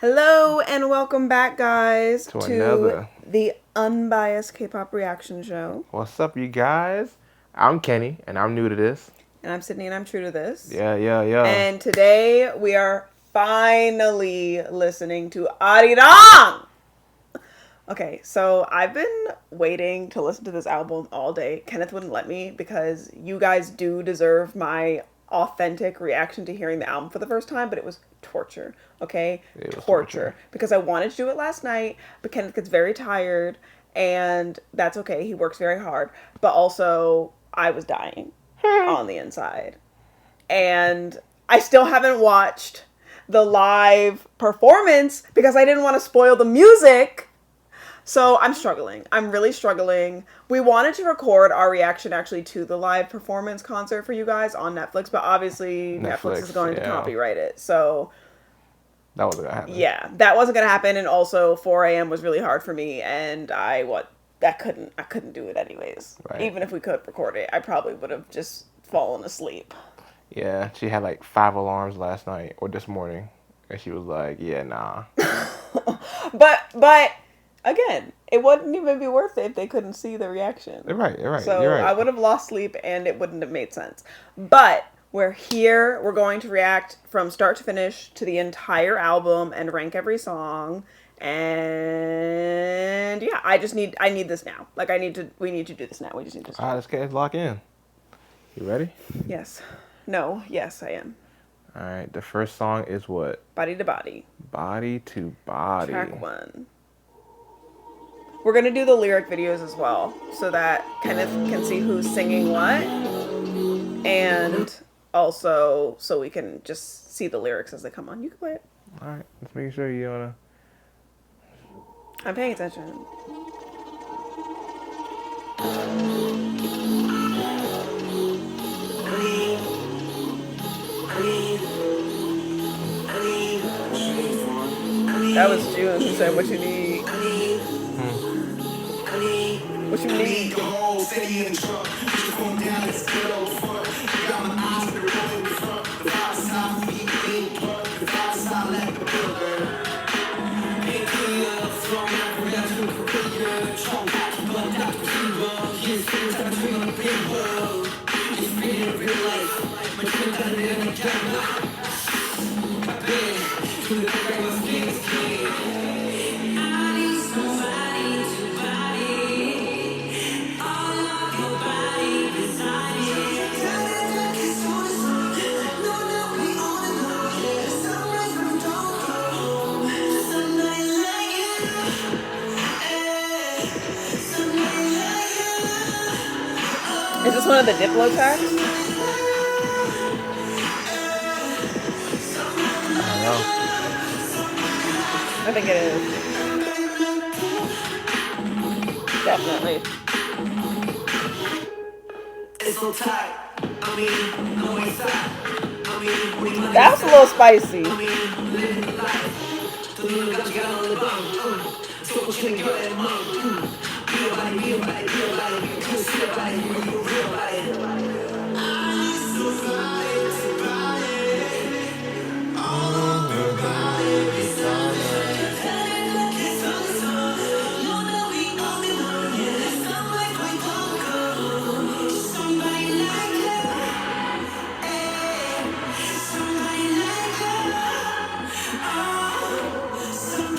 Hello and welcome back, guys, To another. the unbiased K-pop reaction show. What's up, you guys? I'm Kenny, and I'm new to this. And I'm Sydney, and I'm true to this. Yeah. And today we are finally listening to ARIRANG! Okay, so I've been waiting to listen to this album all day. Kenneth wouldn't let me because you guys do deserve my authentic reaction to hearing the album for the first time, but it was torture, okay? It was Torture. Because I wanted to do it last night, but Kenneth gets very tired, and that's okay. He works very hard. But also, I was dying on the inside. And I still haven't watched the live performance because I didn't want to spoil the music. So I'm struggling. I'm really struggling. We wanted to record our reaction actually to the live performance concert for you guys on Netflix, but obviously Netflix is going to copyright it. So that wasn't gonna happen. Yeah, that wasn't gonna happen. And also 4 a.m. was really hard for me, and I couldn't do it anyways. Right. Even if we could record it, I probably would have just fallen asleep. Yeah, she had like 5 alarms last night or this morning, and she was like, "Yeah, nah." But again, it wouldn't even be worth it if they couldn't see the reaction. You're right. So You're right. I would have lost sleep and it wouldn't have made sense. But we're here. We're going to react from start to finish to the entire album and rank every song. And yeah, I need this now. Like we need to do this now. We just need to. All right, let's lock in. You ready? Yes. No. Yes, I am. All right. The first song is what? Body to Body. Body to Body. Track 1. We're going to do the lyric videos as well so that Kenneth can see who's singing what. And also so we can just see the lyrics as they come on. You can play it. All right. Let's make sure you wanna. I'm paying attention. That was June who said, "What you need? What you need?" Is this one of the Diplo tracks? I don't know. I think it is. Definitely. That's a little spicy.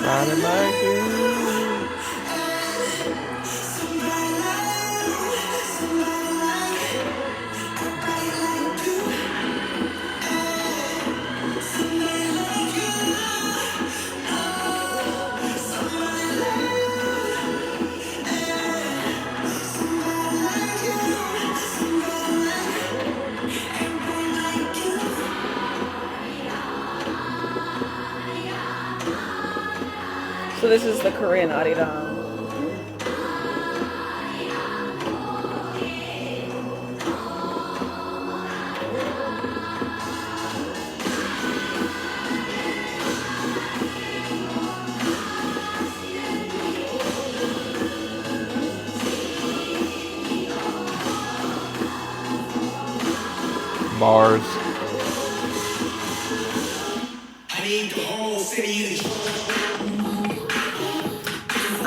Riding like you. So this is the Korean ARIRANG. Bars. I need the whole city in the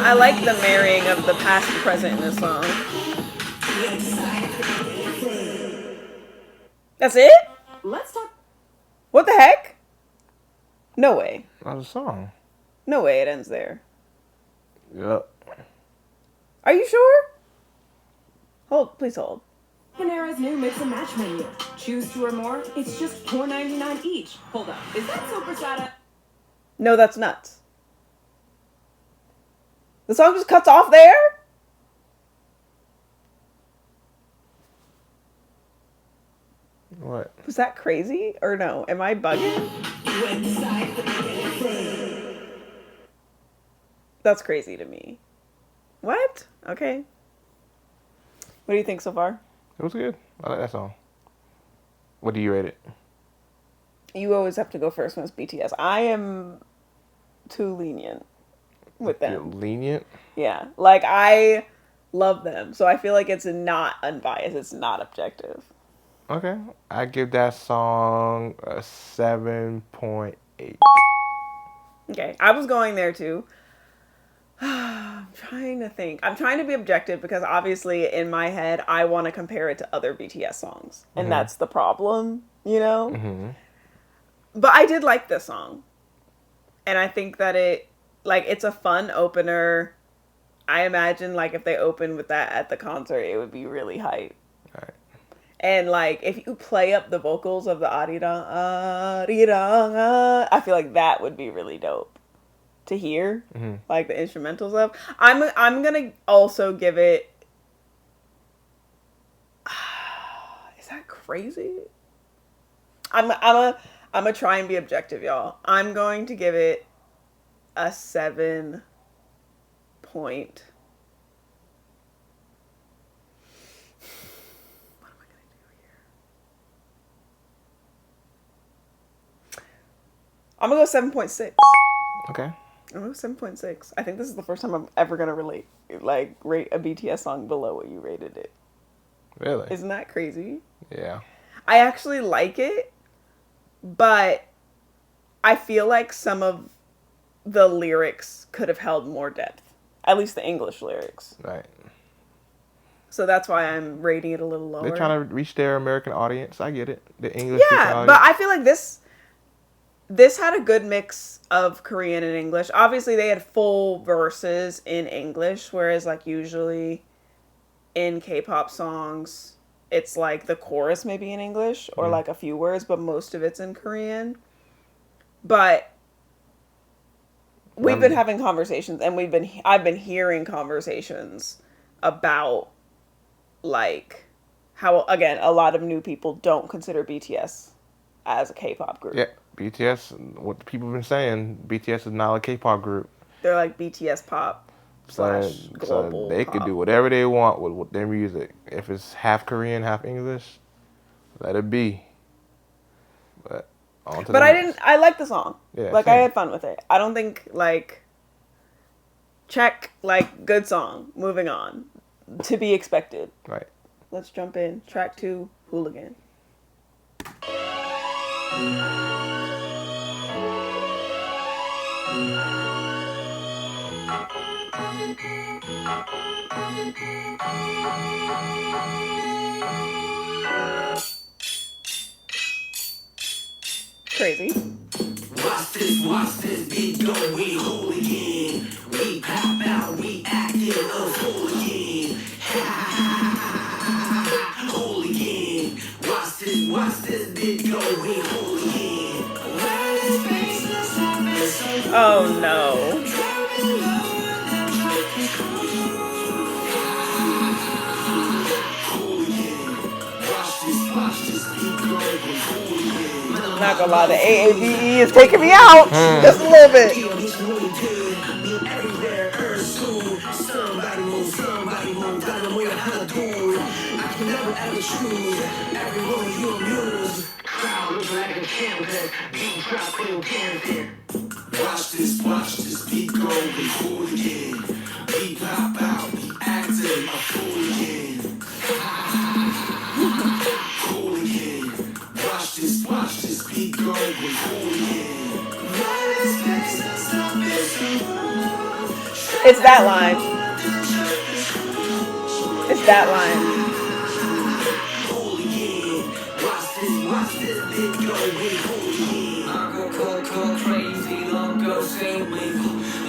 I like the marrying of the past and present in this song. That's it? Let's talk. What the heck? No way. That was a song. No way it ends there. Yep. Are you sure? Hold, please hold. Panera's new mix and match menu. Choose 2 or more. It's just $4.99 each. Hold up. Is that supersada? No, that's nuts. The song just cuts off there? What? Was that crazy? Or no? Am I bugging? That's crazy to me. What? Okay. What do you think so far? It was good. I like that song. What do you rate it? You always have to go first when it's BTS. I am too lenient with You're them. lenient? Yeah. Like, I love them. So I feel like it's not unbiased. It's not objective. Okay. I give that song a 7.8. Okay. I was going there too. I'm trying to think. I'm trying to be objective because obviously in my head I want to compare it to other BTS songs. And that's the problem, you know? Mm-hmm. But I did like this song. And I think that it's a fun opener. I imagine, like, if they opened with that at the concert, it would be really hype. Right. And, like, if you play up the vocals of the arirang, I feel like that would be really dope to hear. Mm-hmm. Like, the instrumentals of. I'm gonna also give it... Is that crazy? I'm gonna try and be objective, y'all. I'm going to give it a 7 point. What am I gonna do here? I'm gonna go 7.6. Okay. I'm gonna go 7.6. I think this is the first time I'm ever gonna rate a BTS song below what you rated it. Really? Isn't that crazy? Yeah. I actually like it, but I feel like some of the lyrics could have held more depth. At least the English lyrics. Right. So that's why I'm rating it a little lower. They're trying to reach their American audience. I get it. The English speaking Yeah, audience. but I feel like this had a good mix of Korean and English. Obviously, they had full verses in English, whereas like usually in K-pop songs, it's like the chorus maybe in English or like a few words, but most of it's in Korean. But we've been having conversations, and I've been hearing conversations about like how, again, a lot of new people don't consider BTS as a K-pop group. Yeah, BTS, what the people have been saying, BTS is not a K-pop group. They're like BTS pop / global. So they pop. could do whatever they want with their music. If it's half Korean, half English, let it be. But on to But the I next. didn't. I liked the song. Yeah, like same. I had fun with it. I don't think check good song. Moving on. To be expected. Right. Let's jump in. Track 2, Hooligan. Crazy. Watch this beat go, we hooligan. We pop out, we acting a hooligan. Hooligan. Watch this beat go, we hooligan. Oh no. Not gonna lie, the AAVE is taking me out just a little bit. Watch this beat go, we hooligan. We pop out, we acting a hooligan. Hooligan. Watch this beat go, we hooligan. It's that line. It's that line. Watch this bit go with hooligan. I go cold crazy, long go same way.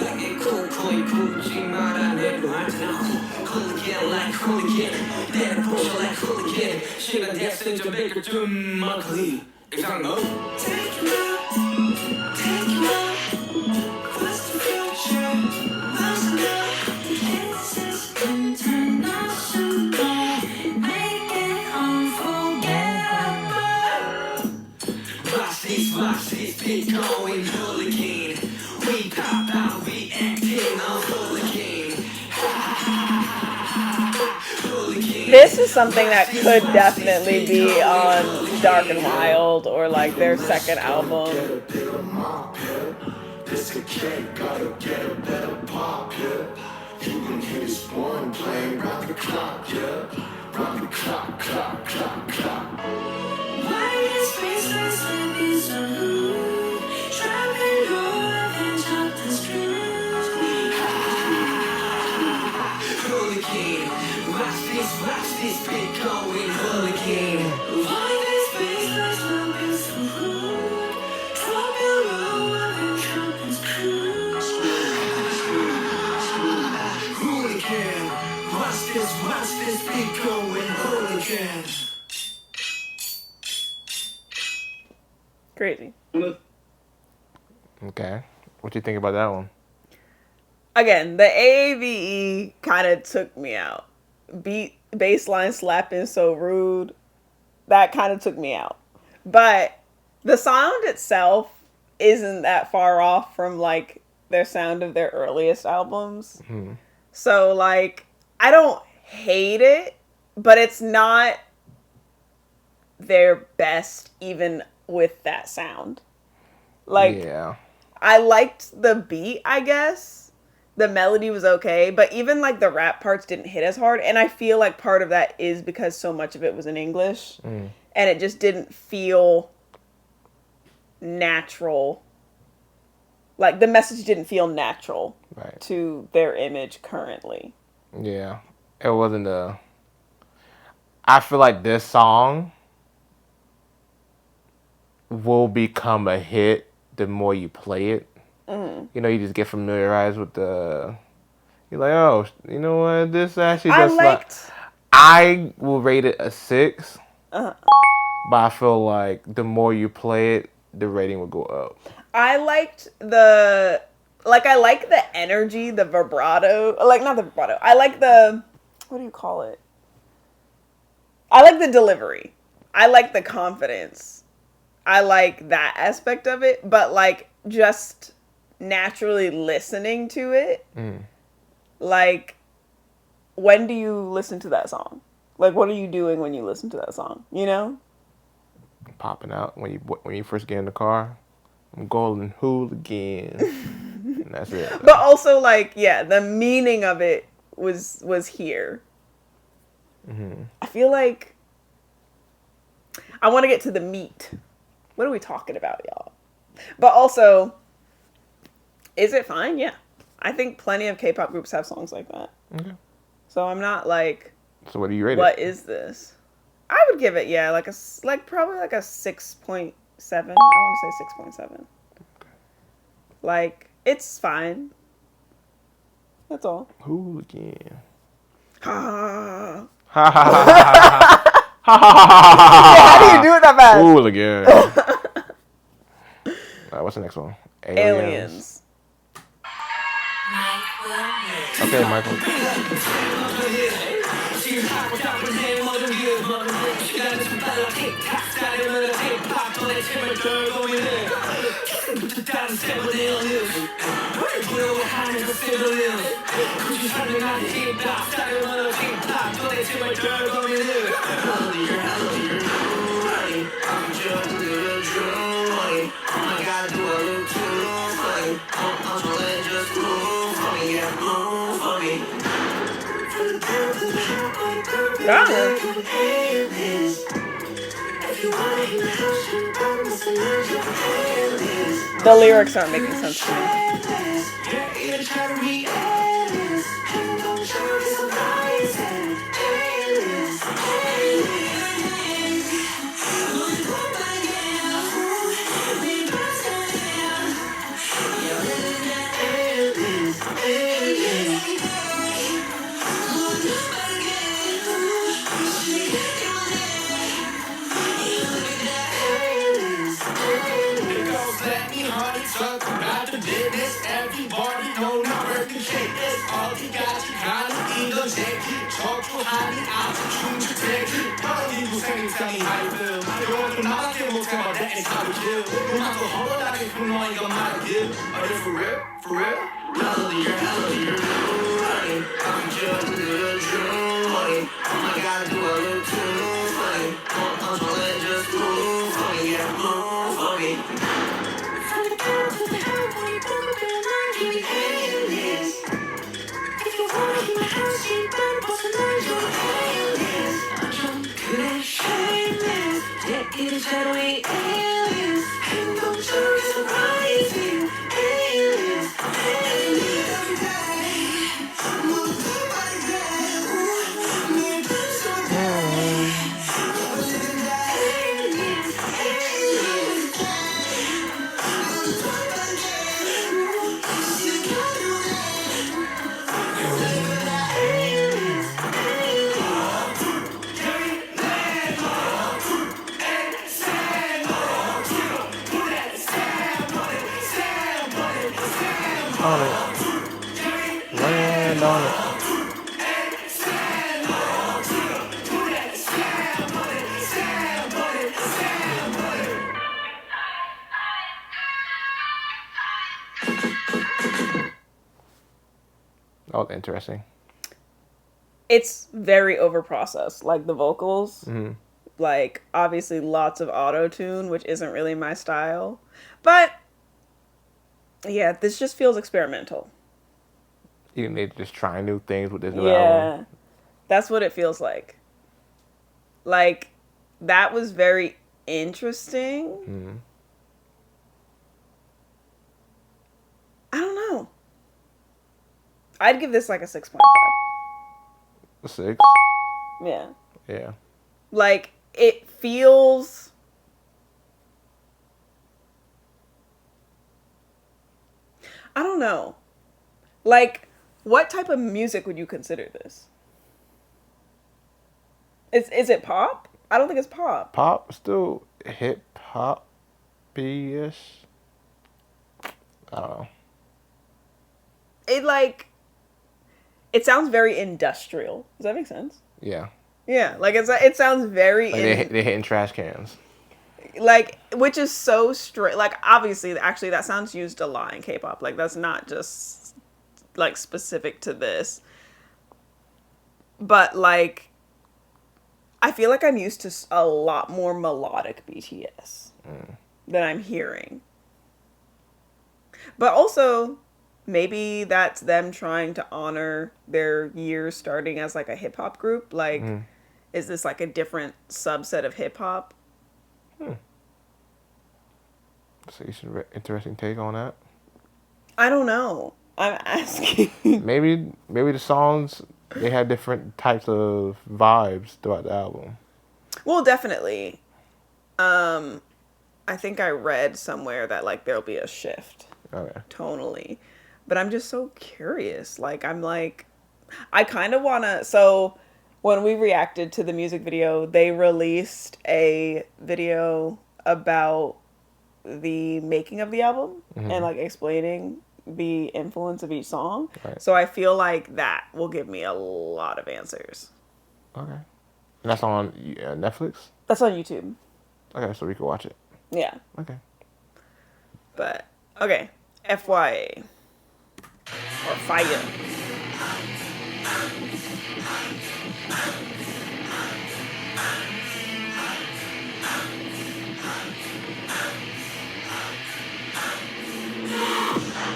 Like a cool Gucci, 말하는 거 알잖아. Hooligan like hooligan, 내가 보셔 like hooligan. 시간 됐을 좀 베껴 좀 막걸리. 이상 너. Take you out. What's the future? What's the love? This is international. Make it unforgettable. Watch this beat going hooligan. We pop out, we acting on hooligan. Hooligan. This is something that could definitely be on Dark and Wild or like their second album. This a cake, gotta get a better pop, yeah. You can hear this one playing round the clock, yeah. Round the clock. Why is faceless and be so rude? Trapping love and top the screws. Hooligan, watch this beat going hooligan. Why is faceless and be so rude? Dropping love and top the screws. Hooligan, watch this beat going hooligan. Crazy. Okay. What you think about that one? Again, the AAVE kind of took me out. Baseline slapping so rude. That kind of took me out. But the sound itself isn't that far off from like their sound of their earliest albums. Mm-hmm. So like I don't hate it, but it's not their best even with that sound. Like Yeah. I liked the beat, I guess. The melody was okay, but even like the rap parts didn't hit as hard, and I feel like part of that is because so much of it was in English and it just didn't feel natural. Like the message didn't feel natural Right. to their image currently. Yeah. It wasn't I feel like this song will become a hit the more you play it. You know, you just get familiarized with the. You're like, oh, you know what? This actually I does liked. I will rate it a 6. But I feel like the more you play it, the rating will go up. I liked the. Like, I like the energy, the vibrato. Like, not the vibrato. I like the. What do you call it? I like the delivery. I like the confidence. I like that aspect of it. But, like, just naturally listening to it, like, when do you listen to that song? Like, what are you doing when you listen to that song? You know? Popping out when you first get in the car. I'm golden hooligan. And that's it. But also, like, yeah, the meaning of it was here. I feel like I want to get to the meat. What are we talking about, y'all? But also, is it fine? Yeah. I think plenty of K-pop groups have songs like that. Okay. So I'm not like, So what do you rate what it? is this? I would give it, yeah, probably like a 6.7. I want to say 6.7. Like, it's fine. That's all. Hooligan. Ha. Ha ha ha How do you do it that fast? Hooligan. Alright, what's the next one? Aliens. Okay, Michael. The lyrics aren't making sense to me. this. Everybody know not working shake this. 어디까지 가는 이건 새끼. 적조하니 아주 춤을 대기. 떨어지고 생각이 하이브. 이것도 나밖에 못해봐. That is how we do. 음악도 허벌나게 분노한 이건 말이야. Are you for real? For real? Melody, you're running. I'm just a little funny. Oh my god, do I look too funny? I'm trying just move funny. Yeah, move funny. From the girl to the hell, boy, you better be aligned, give me aliens. If you wanna be my house, you better bust a line, you're aliens. 좀 그래, shameless. 얘기를 잘 왜 aliens. 행동적에서 rising, aliens, aliens. On it. Land on it. That was interesting. It's very overprocessed, like the vocals. Like, obviously lots of auto-tune, which isn't really my style. But, yeah, this just feels experimental. You think they're just trying new things with this new album? That's what it feels like. Like, that was very interesting. I don't know. I'd give this like a 6.5. A 6? Yeah. Yeah. Like, it feels... I don't know. Like, what type of music would you consider this? Is it pop? I don't think it's pop. Pop? Still hip-hop-ish? I don't know. It sounds very industrial. Does that make sense? Yeah. Yeah, like it sounds very Like they're hitting trash cans. like, which is so straight. Like, obviously, actually, that sounds used a lot in K-pop. Like, that's not just like specific to this. But like, I feel like I'm used to a lot more melodic BTS than I'm hearing. But also, maybe that's them trying to honor their years starting as like a hip hop group. Like, is this like a different subset of hip hop? So you should interesting take on that. I don't know. I'm asking. Maybe the songs, they had different types of vibes throughout the album. Well, definitely. I think I read somewhere that like there'll be a shift. Okay. Tonally. But I'm just so curious. Like, I'm like, I kind of want to. So when we reacted to the music video, they released a video about the making of the album and like explaining the influence of each song. Right. So I feel like that will give me a lot of answers. Okay. And that's on Netflix? That's on YouTube. Okay, so we can watch it. Yeah. Okay. But, okay. FYA. Or fire.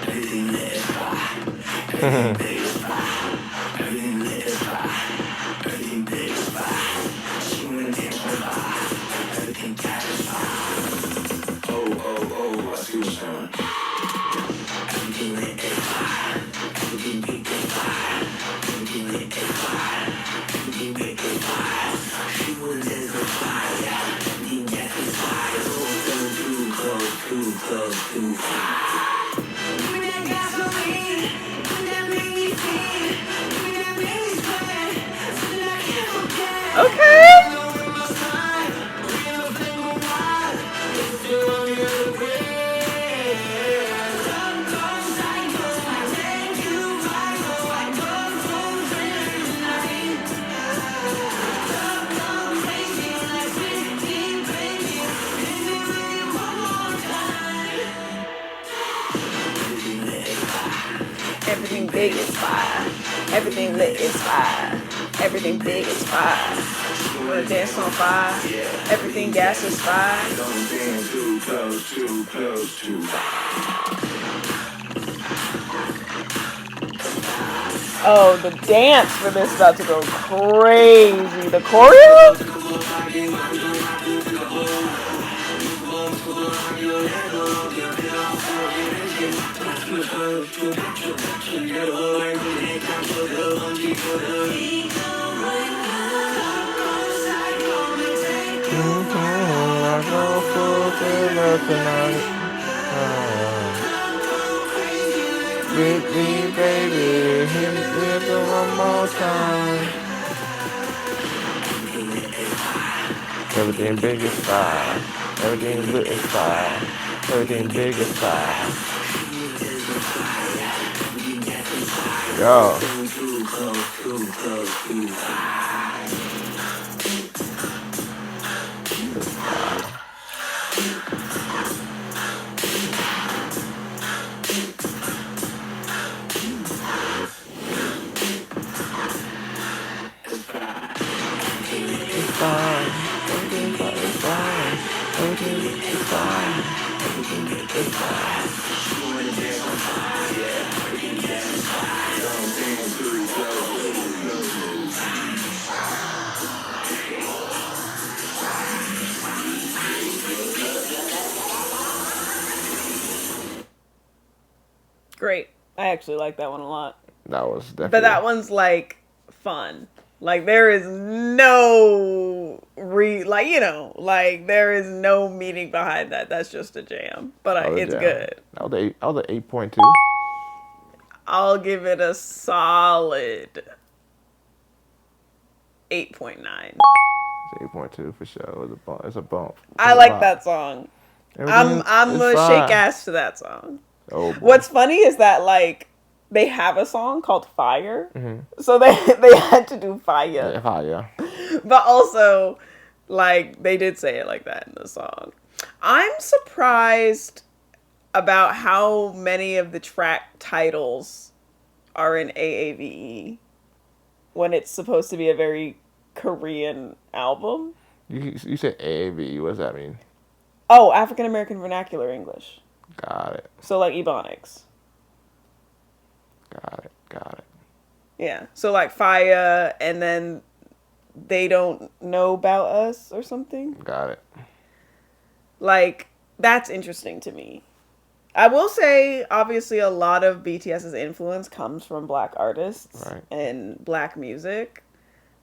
Everything lit is fire. Everything big is fire. Everything lit is fire. Everything big is fire. She wanna dance on fire. Everything bad is fire. Oh, I see what's going on. Everything lit is fire. Everything big is fire. Everything lit is fire. Everything big is fire. She wanna dance on fire. Everything bad is fire. Too close, too close, too far. Okay. Everything big is fire. Everything lit is fire. Everything big is fire. Wanna dance on fire. Everything gas is fire. Don't dance too close, too close, too Oh, the dance for this is about to go crazy. The choreo? With me, baby, hit me one more time. Everything big is fire. Everything lit is fire. Everything big is fire. Yo. Great. I actually like that one a lot. That was definitely. But that one's like fun. Like there is no like there is no meaning behind that. That's just a jam. But it's good. That was an 8.2. I'll give it a solid 8.9. It's 8.2 for sure. It was a bump. It's a bump. I like that song. I'm a shake ass to that song. Oh, boy. What's funny is that like they have a song called Fire, so they had to do Fire. Yeah, fire. But also, like they did say it like that in the song. I'm surprised about how many of the track titles are in AAVE when it's supposed to be a very Korean album. You said AAV. What does that mean? Oh, African American Vernacular English. Got it. So like Ebonics. Got it. Yeah. So like Fire, and then They Don't Know About Us or something. Got it. Like, that's interesting to me. I will say, obviously, a lot of BTS's influence comes from black artists and black music.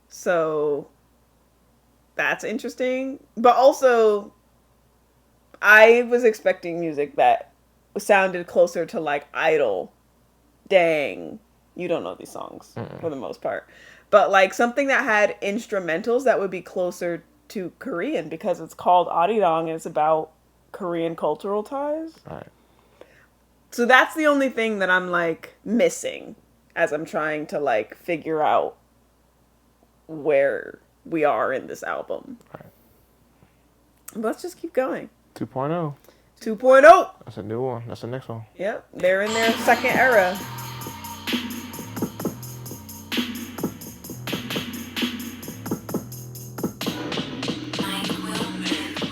So that's interesting. But also, I was expecting music that sounded closer to like Idol. Dang. You don't know these songs for the most part. But like something that had instrumentals that would be closer to Korean because it's called Arirang and it's about Korean cultural ties. Right. So that's the only thing that I'm like missing as I'm trying to like figure out where we are in this album. Right. But let's just keep going. 2.0. 2.0. That's a new one. That's the next one. Yep. They're in their second era.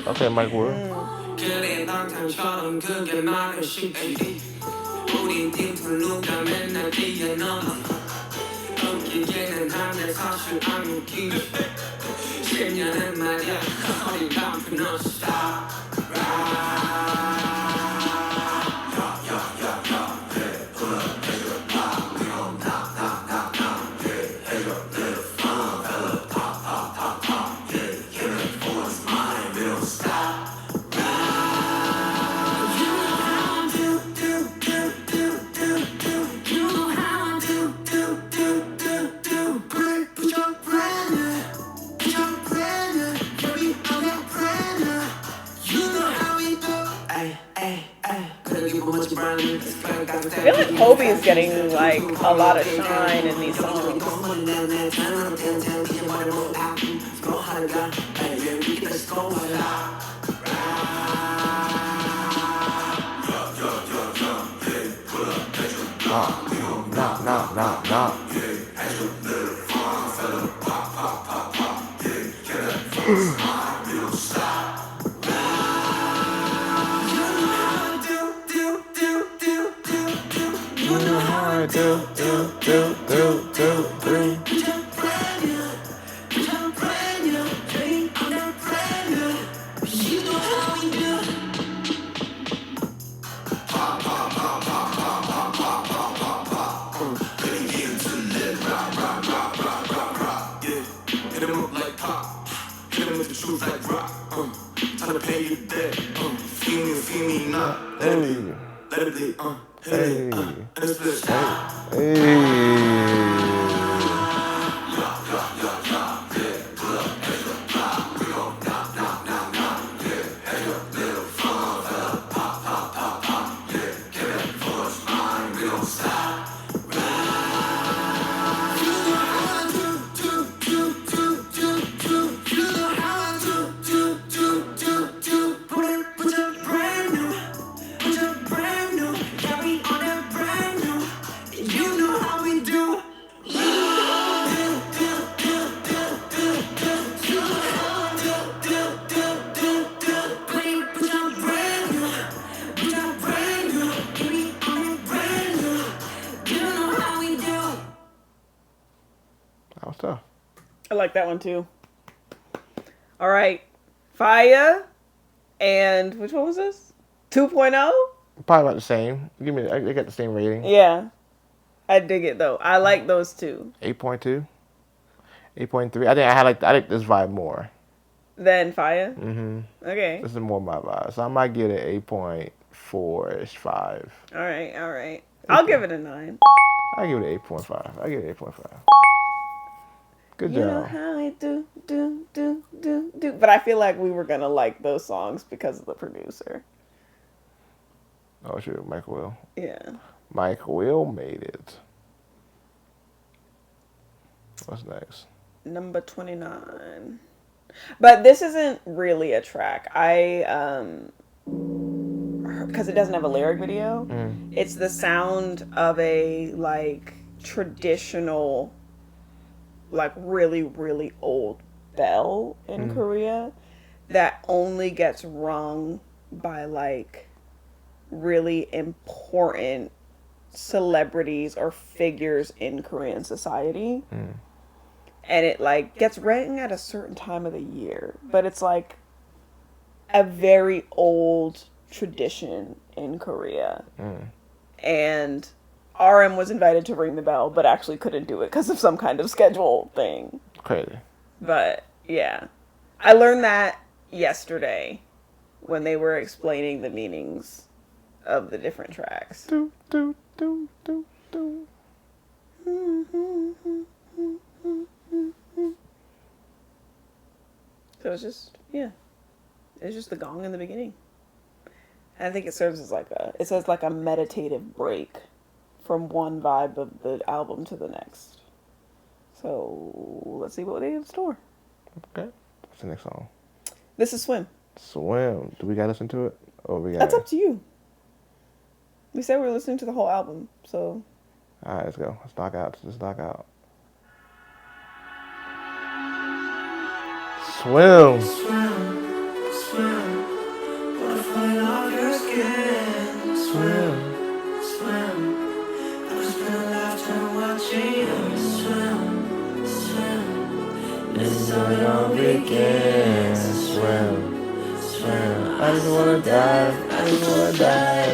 Okay, Mike Ward. 그래 당장처럼 그게 말은 쉽지 우린 인터루드가 맨날 뛰어넘어 웃기기는 한데 사실 안 웃기 10년은 말이야 어린 밤새 non-stop I feel like Kobe is getting like a lot of shine in these songs. Hit him up like pop. Hit him with the truth like rock. Time to pay you debt. Feel me, not. Let it be. Let it be. Hit it. And it's this. That was tough. I like that one too. All right. Fire. And which one was this? 2.0? Probably about the same. They got the same rating. Yeah. I dig it though. I like those two. 8.2. 8.3. I think this vibe more. Then Fire? Mm-hmm. Okay. This is more my vibe. So I might give it 8.4-ish, 5. All right. I'll give it a 9. I give it 8.5. I give it 8.5. Good You know job. how I do. But I feel like we were going to like those songs because of the producer. Oh, sure. Mike Will. Yeah. Mike Will made it. What's next? Number 29. But this isn't really a track. Because it doesn't have a lyric video. It's the sound of a like traditional, like really, really old bell in Korea that only gets rung by like really important celebrities or figures in Korean society. And it like gets rang at a certain time of the year, but it's like a very old tradition in Korea. And RM was invited to ring the bell, but actually couldn't do it because of some kind of schedule thing. Crazy. But yeah, I learned that yesterday when they were explaining the meanings of the different tracks. Do, do, do, do, do. So it's just, it's just the gong in the beginning. And I think it serves as like a meditative break from one vibe of the album to the next. So let's see what they have in store. Okay. What's the next song? This is Swim. Swim. Do we gotta listen to it? Or we got? That's up to you. We said we were listening to the whole album, so. All right, let's go. Let's knock out. Swim. Butterfly off your skin. Swim. I could spend a lifetime watching you swim. This is how it all begins. Swim. I just wanna dive.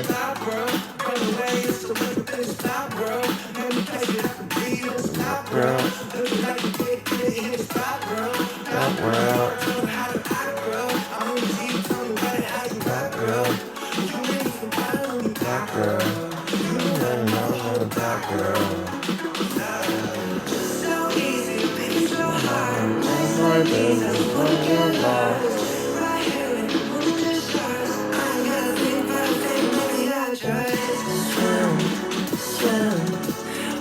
Stop, bro. Run away, it's the way that it's stop, bro. Let me catch it, I can be your stop, bro. Looking like you get in your stop, bro. Stop, bro. Tell me how to act, bro. I'm on G, tell me what it has you back, bro. You really can find on me, back, bro. So easy, baby, so hard. Just like Jesus, look at love. Right here in the moonlit stars. I ain't gotta think about a thing, maybe I try. Swim.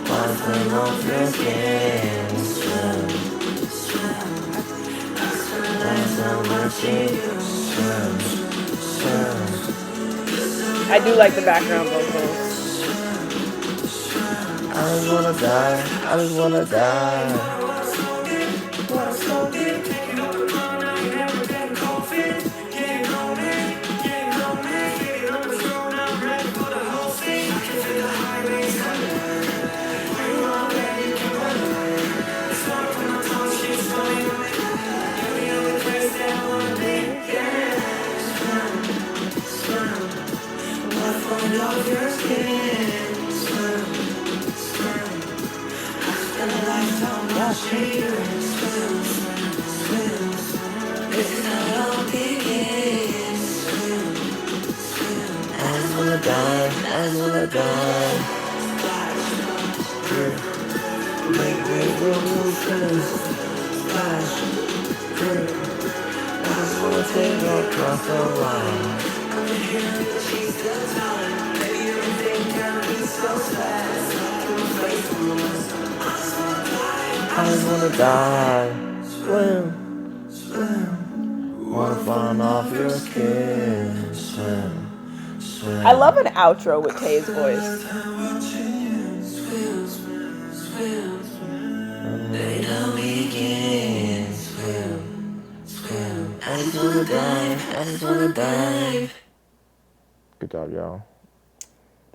Butterfly off your skin. Swim. I spend a lifetime watching you swim. I do like the background vocals. I just wanna die. I just wanna die. I just wanna die. I just wanna die. Make me splash. I just wanna take across the line. I just wanna die. Swim, swim. Wanna fall off your skin. Swim, swim. I love an outro with Tay's voice. They don't begin. Swim, swim. I just wanna dive. I just wanna dive. Good job, y'all.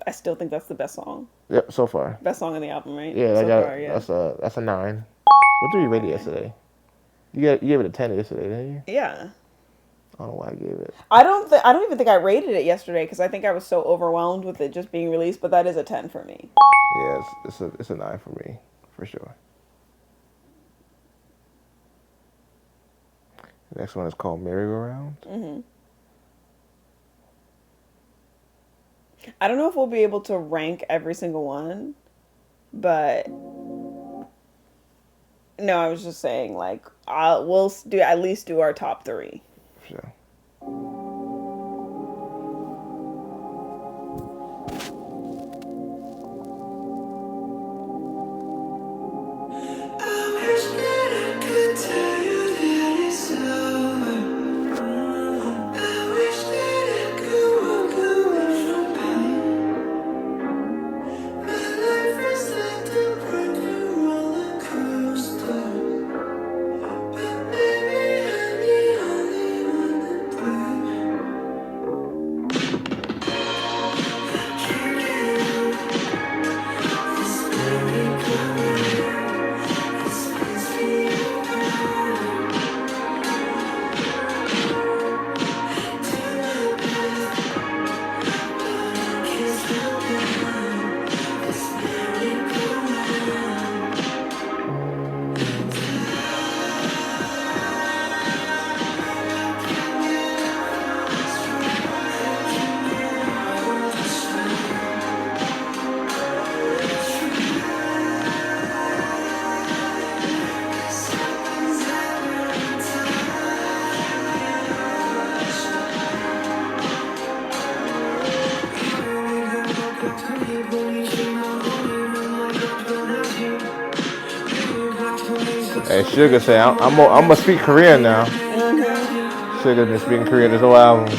I still think that's the best song. Yep, so far. Best song on the album, right? Yeah, so far, yeah. that's a 9. What did you rate it yesterday? You gave it a 10 yesterday, didn't you? Yeah. I don't know why I gave it. I don't even think I rated it yesterday because I think I was so overwhelmed with it just being released. But that is a 10 for me. Yeah, it's a 9 for me, for sure. The next one is called Merry Go Round. Mm-hmm. I don't know if we'll be able to rank every single one, but no, I was just saying like we'll do at least do our top 3. For sure. Hey, Sugar say I'm gonna speak Korean now. Sugar's been speaking Korean this whole album.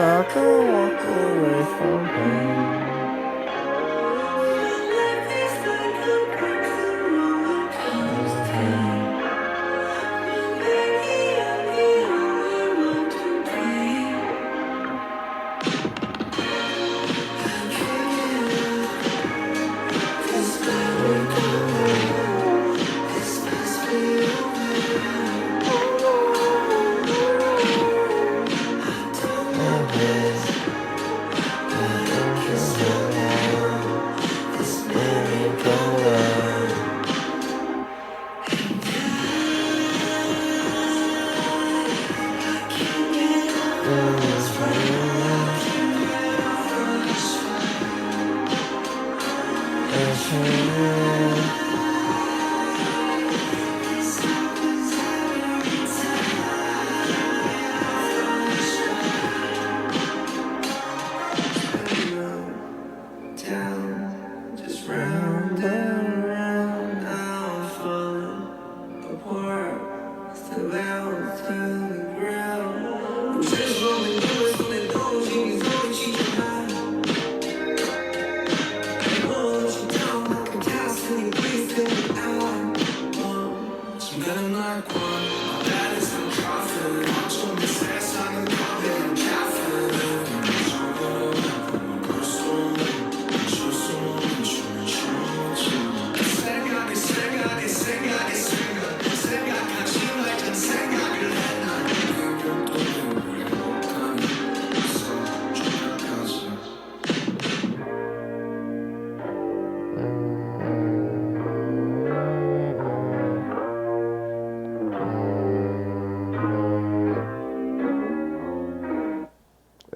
I could walk away from pain. Down.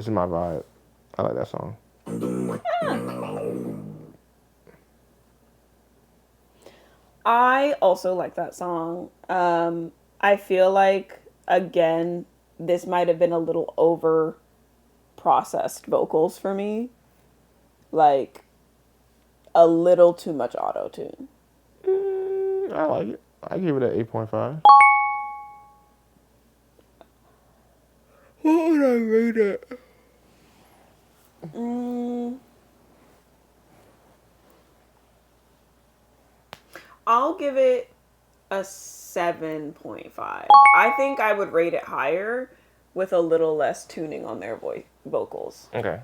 This is my vibe. I like that song. I also like that song. I feel like, again, this might have been a little over processed vocals for me. Like, a little too much auto tune. I like it. I give it an 8.5. What would I rate it? I'll give it a 7.5. I think I would rate it higher with a little less tuning on their vocals. Okay.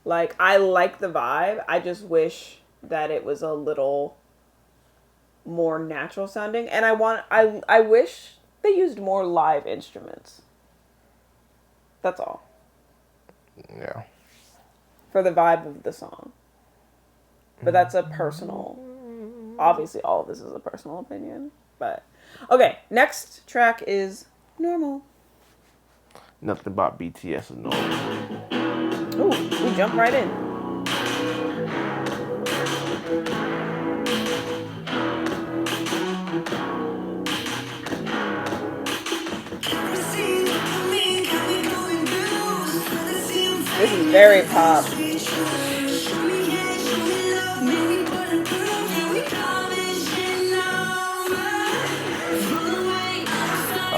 Like, I like the vibe. I just wish that it was a little more natural sounding. And I wish they used more live instruments. That's all. Yeah. For the vibe of the song. But that's a personal... Obviously, all of this is a personal opinion. But, okay. Next track is Normal. Nothing about BTS is normal. Ooh, we jump right in. This is very pop.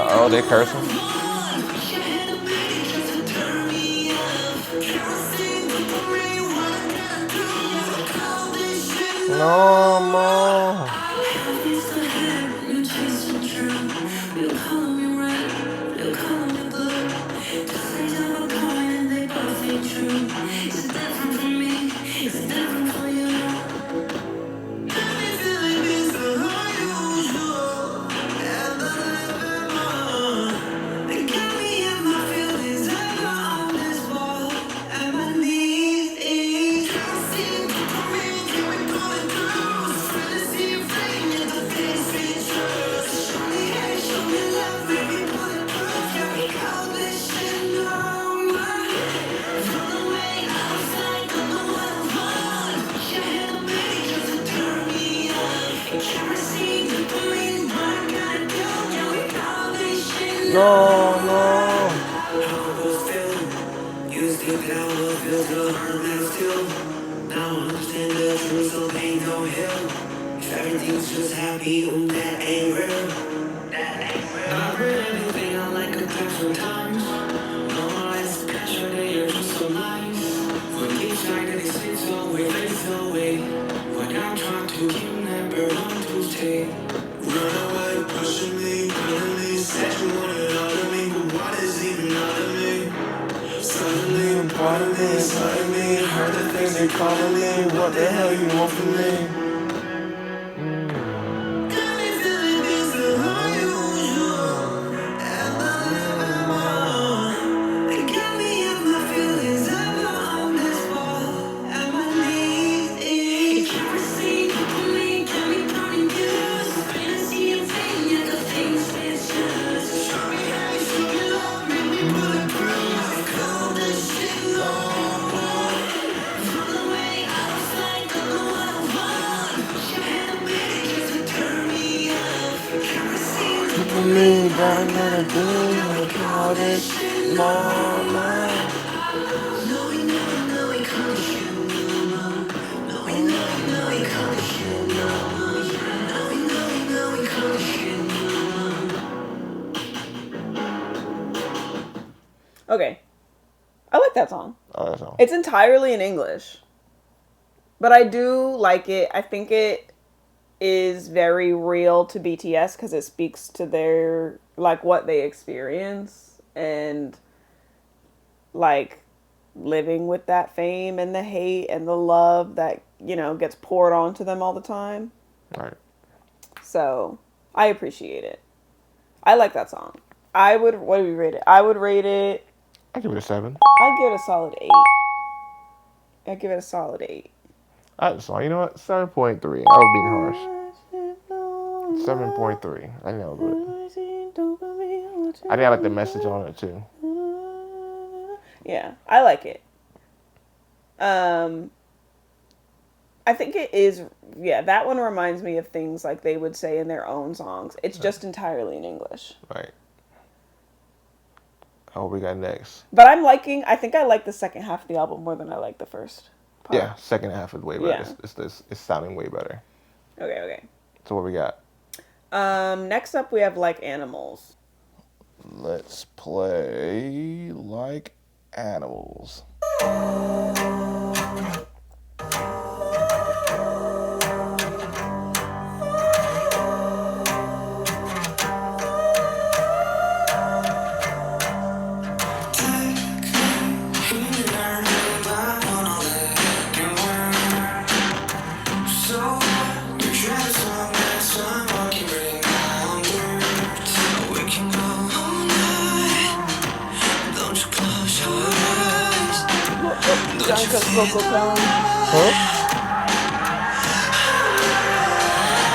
Oh, they cursing? Normal. No, no. Use the power, feel the heart that's still. Now understand the truth, so pain don't heal. If everything's just happy, that ain't real. I read everything I like a thousand times. Normalize the pressure, they are just so nice. When each night that it slips away, fades away. When I'm trying to remember, want to stay. Run away, pushing me, pulling me, said you wanted all of me, but what is even all of me? Suddenly I'm part of me, inside me, heard the things they calling me, what the hell you want from me? Got me feeling this unusual, and I live more. They got me in my feelings, I'm on this wall, and my knees. You can't see me, got me confused. Fantasy and pain, yeah, the things it's just. Show me how you show me love, make me bulletproof. Call this shit normal. From the way I was like, don't know what I want. Wish I had a minute just to turn me up. Can't see For me, but I'm gonna do it. All this shit normal. knowing, knowing, can't shoot no more. Knowing, can't shoot no more. Knowing, can't shoot no more. Okay. I like that song. Oh, that song. It's entirely in English. But I do like it. I think it is very real to BTS because it speaks to their, like, what they experience and, like, living with that fame and the hate and the love that, you know, gets poured onto them all the time. Right. So, I appreciate it. I like that song. What do we rate it? I would rate it, I give it a 7. I'd give it a solid 8. I'd give it a solid 8. Alright, so you know what? 7.3. I was being harsh. 7.3. I know, but I think I like the message on it too. Yeah, I like it. I think it is. Yeah, that one reminds me of things like they would say in their own songs. It's just entirely in English. Right. Oh, we got next. But I think I like the second half of the album more than I like the first part. Yeah, second half is way better. Yeah. It's sounding way better. Okay. So what we got? Next up we have Like Animals. Let's play Like Animals. Jungkook's vocal tone. Huh?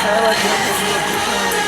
I like Jungkook's vocal tone.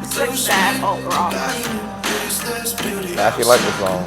It's like sad alt rock. I actually like this song.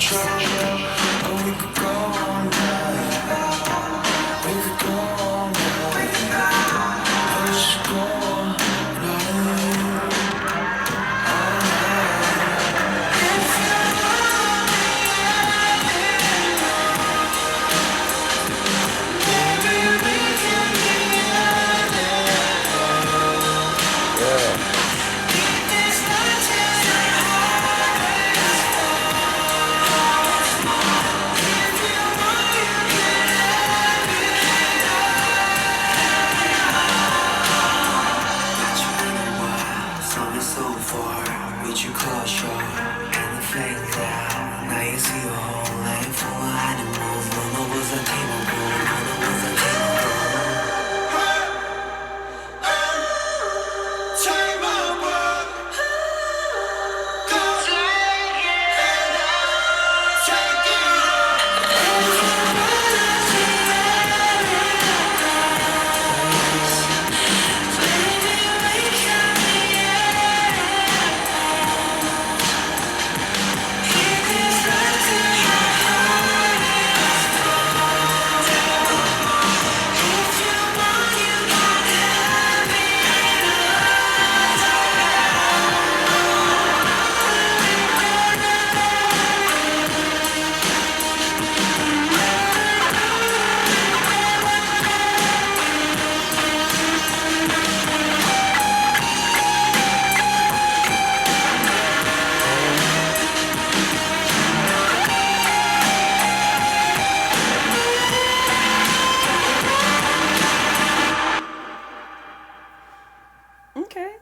Okay.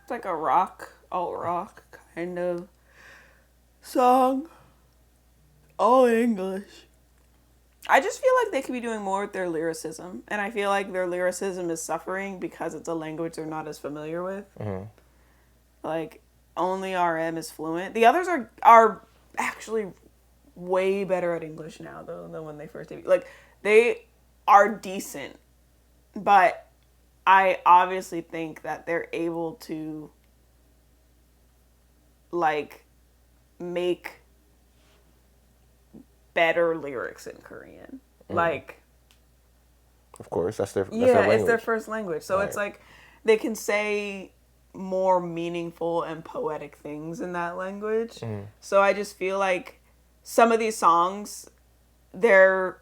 It's like a alt rock kind of song. All English. I just feel like they could be doing more with their lyricism. And I feel like their lyricism is suffering because it's a language they're not as familiar with. Mm-hmm. Like, only RM is fluent. The others are actually way better at English now, though, than when they first debuted. Like, they are decent. But I obviously think that they're able to, like, make better lyrics in Korean. Like, of course, that's their it's their first language. So Right. it's like they can say more meaningful and poetic things in that language. So I just feel like some of these songs, they're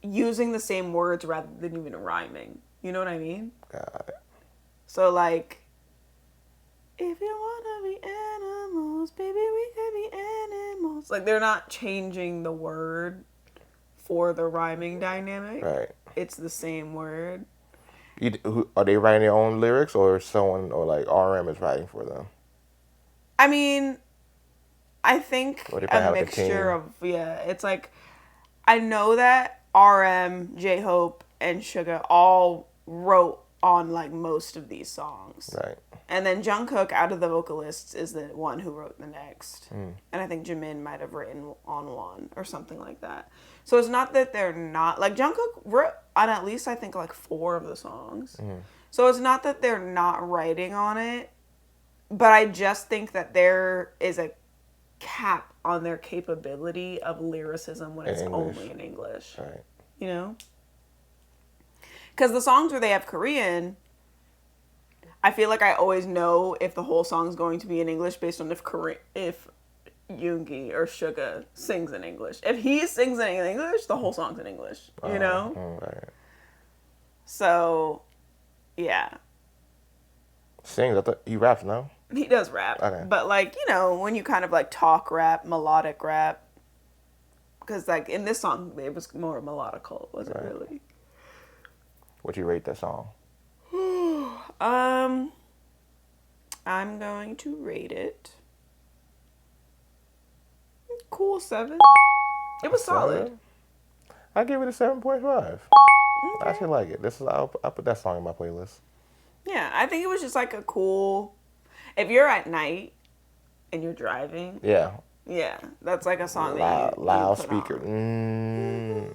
using the same words rather than even rhyming. You know what I mean? Got it. So like, if you wanna be animals, baby, we can be animals. Like, they're not changing the word for the rhyming dynamic. Right. It's the same word. Are they writing their own lyrics, or someone, or like RM is writing for them? I mean, I think Or they probably a have like a mixture team. of, yeah, it's like, I know that RM, J-Hope, and Suga all wrote on like most of these songs. Right. And then Jungkook, out of the vocalists, is the one who wrote the next. And I think Jimin might have written on one or something like that. So it's not that they're not... Like, Jungkook wrote on at least, I think, like 4 of the songs. So it's not that they're not writing on it. But I just think that there is a cap on their capability of lyricism when it's only in English. Right. You know? Because the songs where they have Korean... I feel like I always know if the whole song's going to be in English based on if Yoongi or Suga sings in English. If he sings in English, the whole song's in English. You know? Right. So, yeah. Sings? I thought he raps, no? He does rap. Okay. But, like, you know, when you kind of, like, talk rap, melodic rap. Because, like, in this song, it was more melodical, wasn't it really? What'd you rate that song? I'm going to rate it cool 7. It was solid. I give it a 7.5. I actually like it. I'll put that song in my playlist. Yeah, I think it was just like a cool. If you're at night and you're driving, Yeah. that's like a song Loud, that loud you put speaker. on.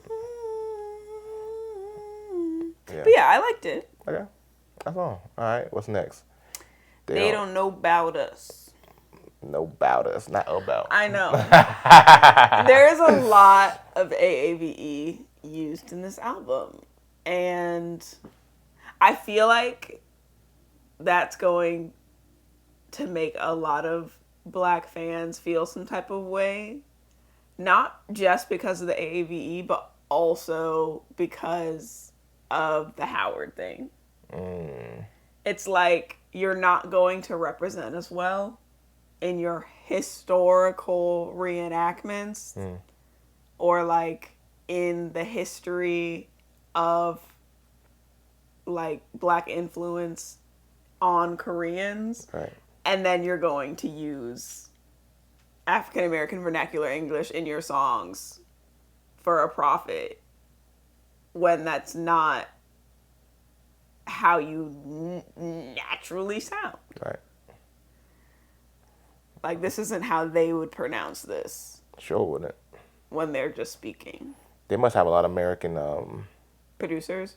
Yeah. But yeah, I liked it. Okay. That's all. All right. What's next? They don't know about us. No bout us, not about. I know. There is a lot of AAVE used in this album. And I feel like that's going to make a lot of Black fans feel some type of way. Not just because of the AAVE, but also because of the Howard thing. It's like you're not going to represent us well in your historical reenactments or like in the history of like Black influence on Koreans. Right. And then you're going to use African American vernacular English in your songs for a profit when that's not how you naturally sound. Right. Like, this isn't how they would pronounce this Sure wouldn't. when they're just speaking. They must have a lot of American Producers?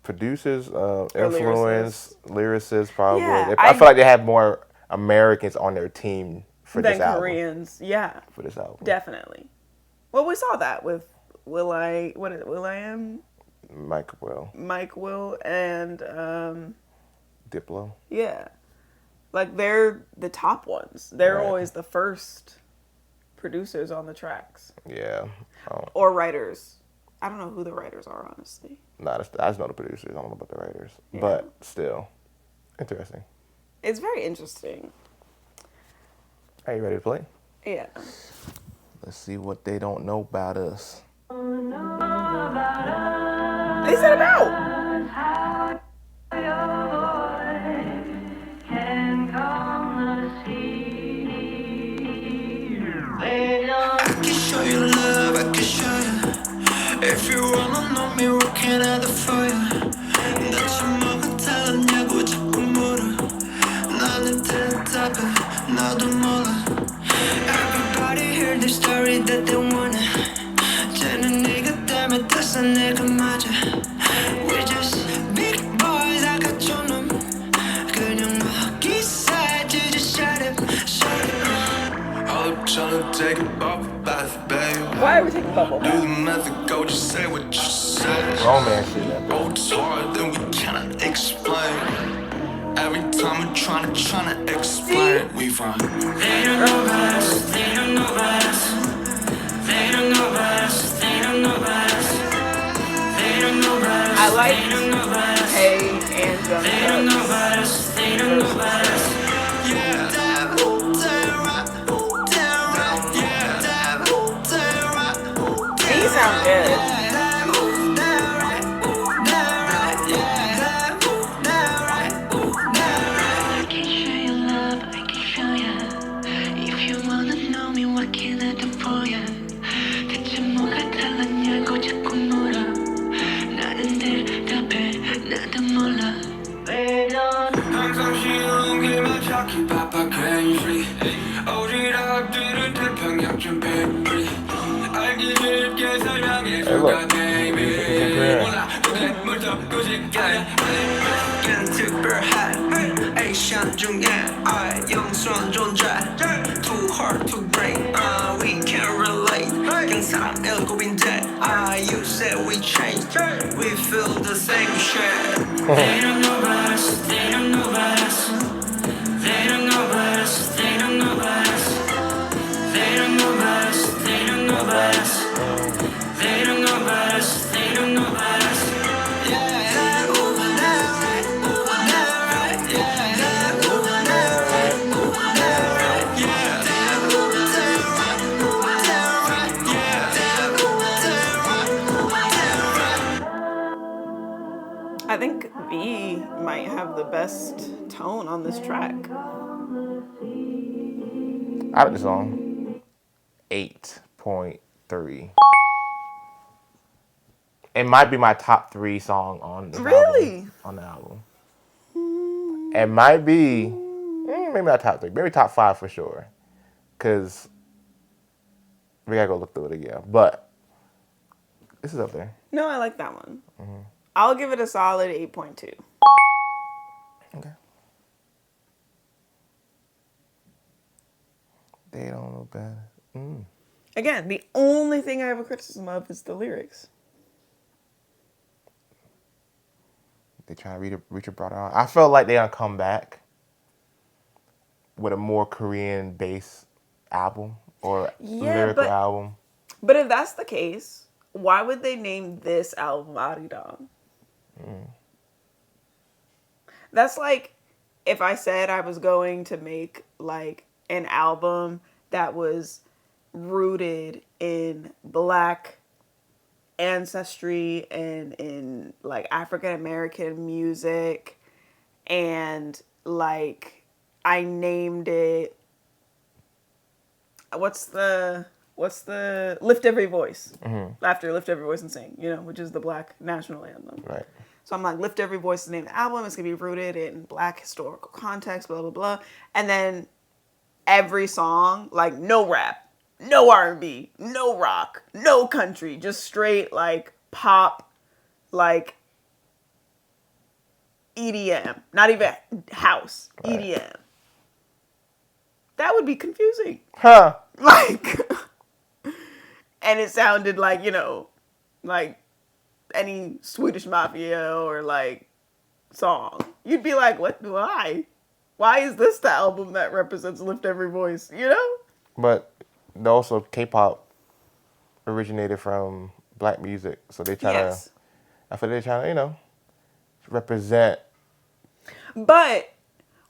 producers, influence, lyricists probably. Yeah, I feel like they have more Americans on their team for Than this album. Koreans. Yeah, For this album. definitely. Well, we saw that with Will.i.am? Mike Will. Mike Will and Diplo. yeah, like they're the top ones. They're Right. always the first producers on the tracks Yeah. or writers. I don't know who the writers are, honestly. I just know the producers. I don't know about the writers. But still, interesting. It's very interesting. Are you ready to play? Yeah. Let's see what they don't know about us. They said about. I can show you love, I can show you. If you wanna know me, what can I do for you? 나 지금 뭐가 달랐냐고 자꾸 물어. 나는 대답해, 나도 몰라. Everybody hear the story that they wanna. 쟤는 네가 때문에 떴어 내가 맞아. We're just big boys, I got your 놈. 그냥 먹기 살지, just shut up, shut up. I'm tryna take it off back, baby. Why are we taking bubble Do bath? the method, go just say what you say. Romance shit. That bitch. Oh, it's hard, then we cannot explain. Every time we're tryna explain, we find. They don't know about us, they don't know about us. They don't know about us, they don't know about us. They don't know about us, I like they don't know about us. Hey and They don't know Jungkook. about us, they don't know about us. Yeah, damn right, damn right, yeah, damn right. He sounds good. I can show you love, I can show you. If you wanna know me, what can I do for you? 대체 뭐가 달랐냐? look. Asian 중에 영수한 존재 Too hard to break We can't relate 그냥 사람 일곱인데 You said we changed We feel the same shit They don't know about us They don't know about us They don't know about us They don't know about us They don't know about us They don't know about us They don't know about us They don't know about us Yeah, over there, right, over there, right, yeah, over there, right, over there, right, yeah, over there, right, over there, right, yeah, over there, right, over there, right. I think B might have the best tone on this track. I like the song. 8.3. It might be my top 3 song on this Really? album. On the album. It might be, maybe not top 3, maybe top 5 for sure. Because we gotta go look through it again. But this is up there. No, I like that one. I'll give it a solid 8.2. Okay. They don't know better. Again, the only thing I have a criticism of is the lyrics. They try to reach a broader audience. I felt like they're gonna come back with a more Korean based album or lyrical album. But if that's the case, why would they name this album Arirang? That's like if I said I was going to make like an album that was rooted in Black ancestry and in like African American music, and like I named it what's the Lift Every Voice, after Lift Every Voice and Sing, which is the Black national anthem. Right. So I'm like, Lift Every Voice is the name of the album. It's gonna be rooted in Black historical context, blah blah blah. And then every song, like no rap, no R&B, no rock, no country, just straight like pop, like EDM, not even house, right. EDM. That would be confusing. Huh. Like, and it sounded like, like any Swedish Mafia or like song. You'd be like, what? Why is this the album that represents Lift Every Voice, But also K-pop originated from Black music, so they try to, I feel they're trying to, represent. But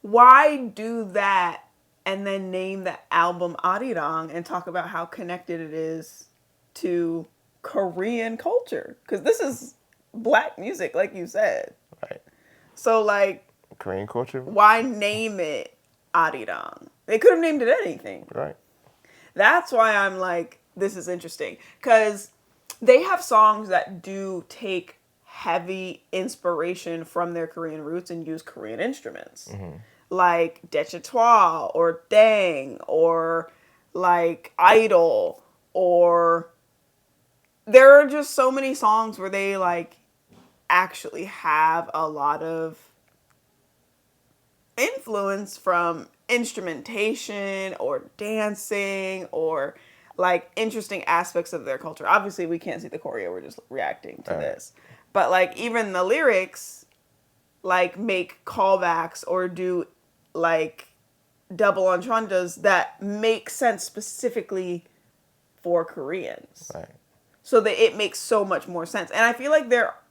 why do that and then name the album Arirang and talk about how connected it is to Korean culture? Because this is Black music, like you said. Right. So, like, Korean culture. Why name it Arirang? They could have named it anything. Right. That's why I'm like, this is interesting. Because they have songs that do take heavy inspiration from their Korean roots and use Korean instruments. Like Dechitois or Dang or like Idol, or there are just so many songs where they like actually have a lot of influence from instrumentation or dancing or like interesting aspects of their culture. Obviously we can't see the choreo, we're just reacting to this. But like even the lyrics like make callbacks or do like double entendres that make sense specifically for Koreans. Right. So that it makes so much more sense. And I feel like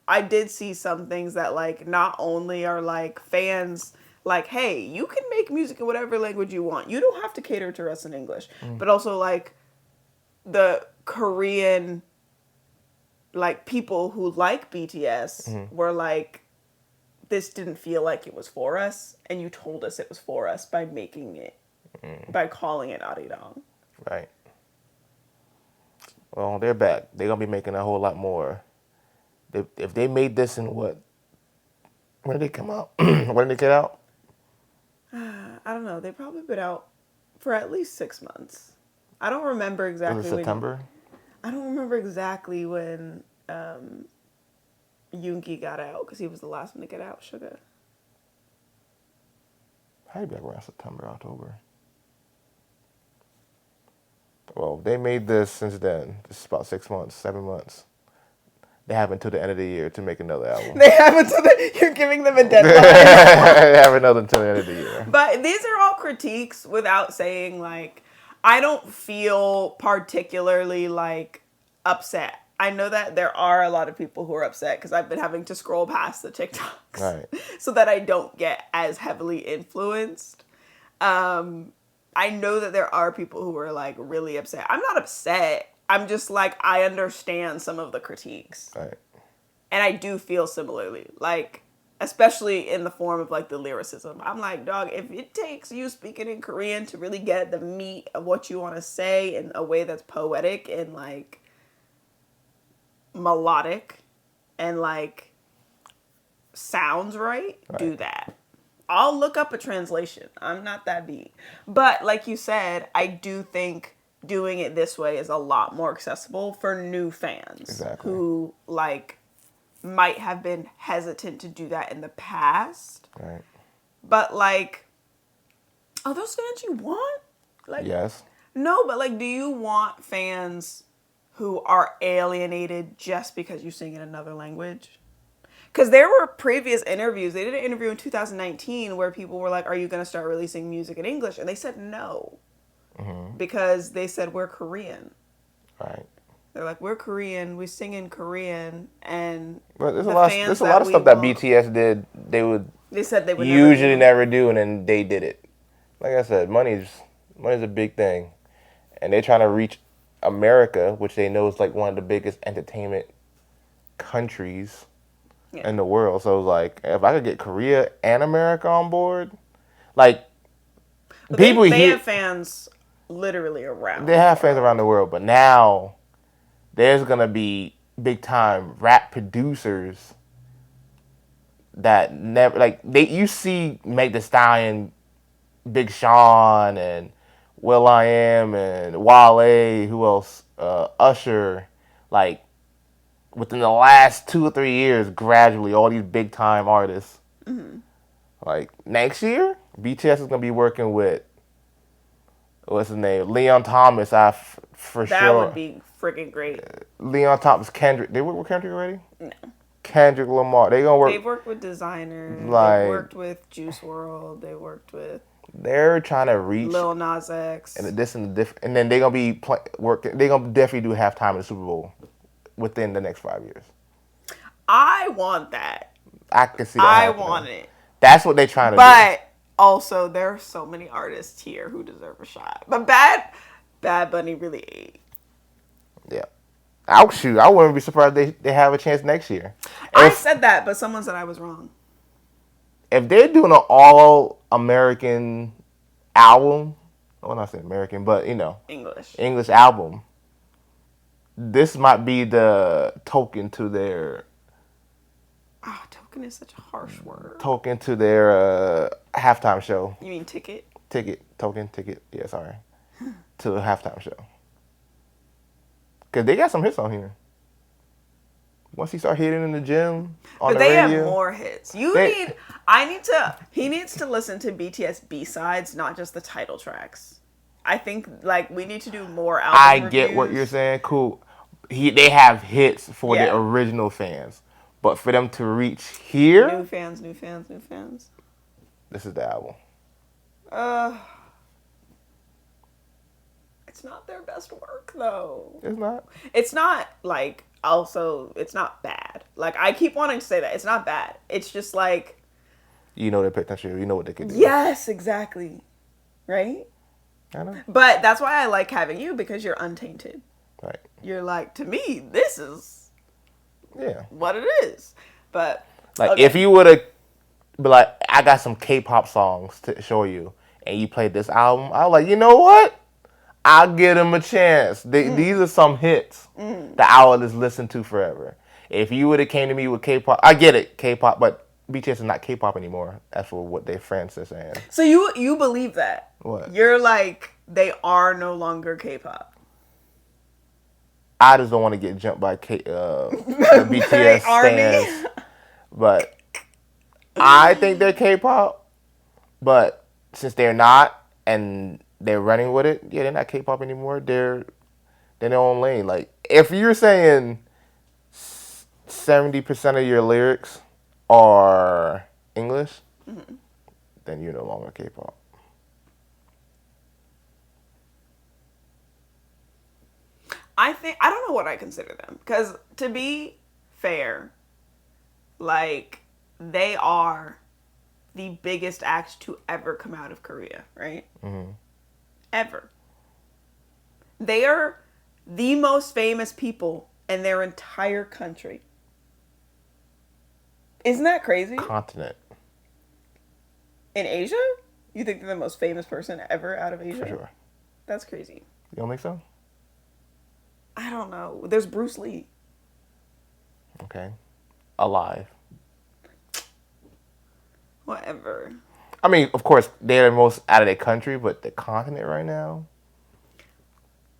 I did see some things that like not only are like fans like, hey, you can make music in whatever language you want. You don't have to cater to us in English. But also like the Korean like people who like BTS were like, this didn't feel like it was for us, and you told us it was for us by making it, by calling it Arirang. Right. Well, they're back. They're going to be making a whole lot more. If they made this in when did they come out? When did they get out? I don't know. They've probably been out for at least 6 months. I don't remember exactly. Was it September? I don't remember exactly when Yoongi got out because he was the last one to get out. Sugar. Probably back around September, October. Well, they made this since then. This is about 6 months, 7 months. They have until the end of the year to make another album. They have until you're giving them a deadline. They have another until the end of the year. But these are all critiques without saying, like, I don't feel particularly, like, upset. I know that there are a lot of people who are upset because I've been having to scroll past the TikToks Right. so that I don't get as heavily influenced. I know that there are people who are, like, really upset. I'm not upset. I'm just, like, I understand some of the critiques. Right. And I do feel similarly. Like, especially in the form of, like, the lyricism. I'm like, dog, if it takes you speaking in Korean to really get the meat of what you want to say in a way that's poetic and, like, melodic and, like, sounds right, do that. I'll look up a translation. I'm not that deep. But like you said, I do think doing it this way is a lot more accessible for new fans. Exactly. Who, like, might have been hesitant to do that in the past. Right. But, like, are those fans you want? Like, Yes. no, but, like, do you want fans who are alienated just because you sing in another language? Because there were previous interviews. They did an interview in 2019 where people were like, are you going to start releasing music in English? And they said no. Mm-hmm. Because they said, we're Korean. Right. They're like, we're Korean. We sing in Korean. And But there's the a lot. fans There's a lot of we stuff that want- BTS did. They said they would usually never never do, and then they did it. Like I said, money's a big thing, and they're trying to reach America, which they know is like one of the biggest entertainment countries in the world. So like, if I could get Korea and America on board, like But people they here, have fans literally around. they have fans around the world, but now there's gonna be big time rap producers that never you see Meg Thee Stallion, Big Sean, and Will I Am, and Wale, who else? Usher, like within the last 2 or 3 years, gradually all these big time artists. Mm-hmm. Like next year, BTS is gonna be working with what's his name, Leon Thomas. For that sure. would be freaking great. Leon Thomas, Kendrick. They work with Kendrick already? No. Kendrick Lamar. They gonna work. They've worked with designers. Like- They worked with Juice WRLD. They worked with They're trying to reach Lil Nas X. and this and the different, and then they're gonna be working. They're gonna definitely do halftime in the Super Bowl within the next 5 years. I want that. I can see that. I happening. want it. That's what they're trying to But also, there are so many artists here who deserve a shot. But Bad Bunny really ate. do. Yeah. I wouldn't be surprised they have a chance next year. I If, said that, but someone said I was wrong. if they're doing an all American album, well, not saying American, but English album, this might be the token to their Token is such a harsh word. halftime show. You mean ticket? Ticket. Yeah, sorry. To the halftime show. Because they got some hits on here. Once he start hitting in the gym, on But the they radio. have more hits. He needs to listen to BTS B-sides, not just the title tracks. I think, like, we need to do more album I get what reviews. you're saying. Cool. They have hits for Yeah. the original fans. But for them to reach here, New fans. this is the album. It's not their best work, though. It's not. It's not, like, also, it's not bad. Like, I keep wanting to say that. It's not bad. It's just, like... You know their potential. You know what they can do. Yes, exactly. Right? I know. But that's why I like having you, because you're untainted. Right. You're like, to me, this is Yeah. what it is. But, Like, okay. if you would have be like, I got some K-pop songs to show you, and you played this album, I was like, you know what? I'll give them a chance. These are some hits that I will just listen to forever. If you would have came to me with K-pop, I get it, K-pop, but BTS is not K-pop anymore. That's what their friends are saying. So you believe that? What? You're like, they are no longer K-pop. I just don't want to get jumped by the BTS Army. stands. But I think they're K-pop. But since they're not, and they're running with it, yeah, they're not K-pop anymore. They're in their own lane. Like, if you're saying 70% of your lyrics are English, then you're no longer K-pop. I don't know what I consider them, because to be fair, like, they are the biggest act to ever come out of Korea, right? Ever. They are the most famous people in their entire country. Isn't that crazy? Continent. In Asia? You think they're the most famous person ever out of Asia? For sure. That's crazy. You don't think so? I don't know. There's Bruce Lee. Okay. Alive. Whatever. I mean, of course, they're the most out of their country, but the continent right now?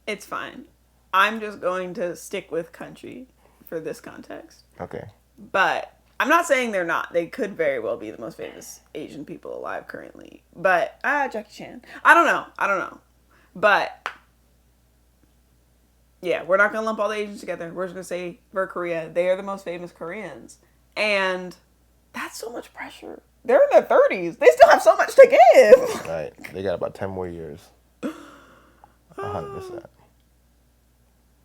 It's fine. I'm just going to stick with country for this context. Okay. But I'm not saying they're not. They could very well be the most famous Asian people alive currently. But, Jackie Chan. I don't know. But, yeah, we're not going to lump all the Asians together. We're just going to say, for Korea, they are the most famous Koreans. And that's so much pressure. They're in their 30s. They still have so much to give. Right. They got about 10 more years. 100%.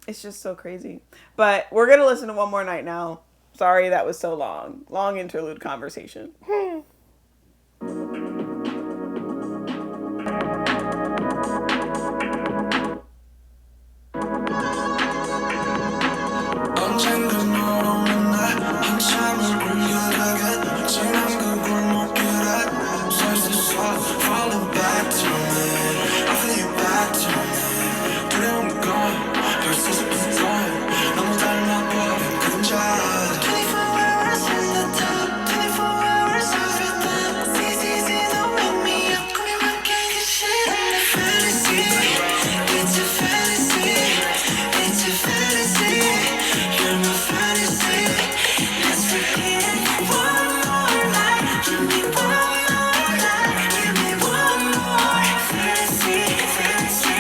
It's just so crazy. But we're going to listen to One More Night now. Sorry that was so long. Long interlude conversation. 언젠가 너로 만나 한참을 울려다가 지난 그 골목길에 서 있었어. Follow back to me, I feel you back to me. 두려운 건 벌써 슬픈 건 너무 닮아 보여 그림자. 24 hours in the top, 24 hours everything. CCC don't wake me up, call me back and get shit. I'm a fantasy, it's a fantasy, it's a fantasy. You're my fantasy. Let's repeat it one more night. Give me one more night. Give me one more fantasy, fantasy.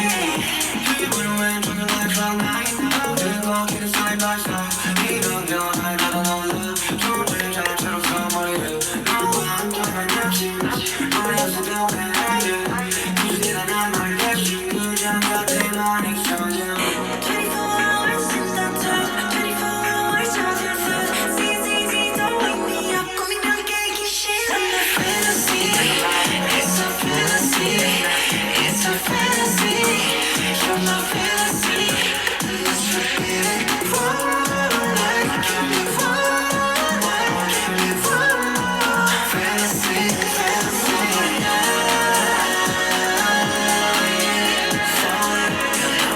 You wouldn't wait until the lights out now. Didn't walk in side by side. 이런 건 I gotta know. 조금 잘처럼 써버리는 너와 정말 lep시. 너의 연습을 해. 굳이 난 말겠지. 그냥 곁에만 있어줘. 24 hours in the top, 24 hours of your love. CCC don't wake me up, call me back and get shit. I'm a fantasy, it's a fantasy, it's a fantasy. You're my fantasy. Let's repeat it one more night. Give me one more night. Give me one more fantasy, fantasy.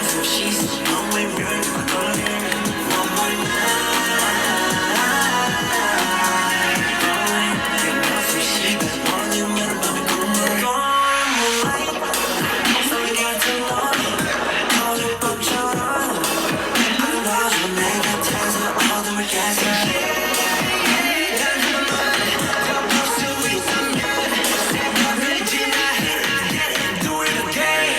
So she's nowhere near to control her. One more night. So she got money when I'm coming home. One more night. So we got to know it. Call it pop처럼. 알아줘 내 곁에서 어둠을 깨서. Do it again.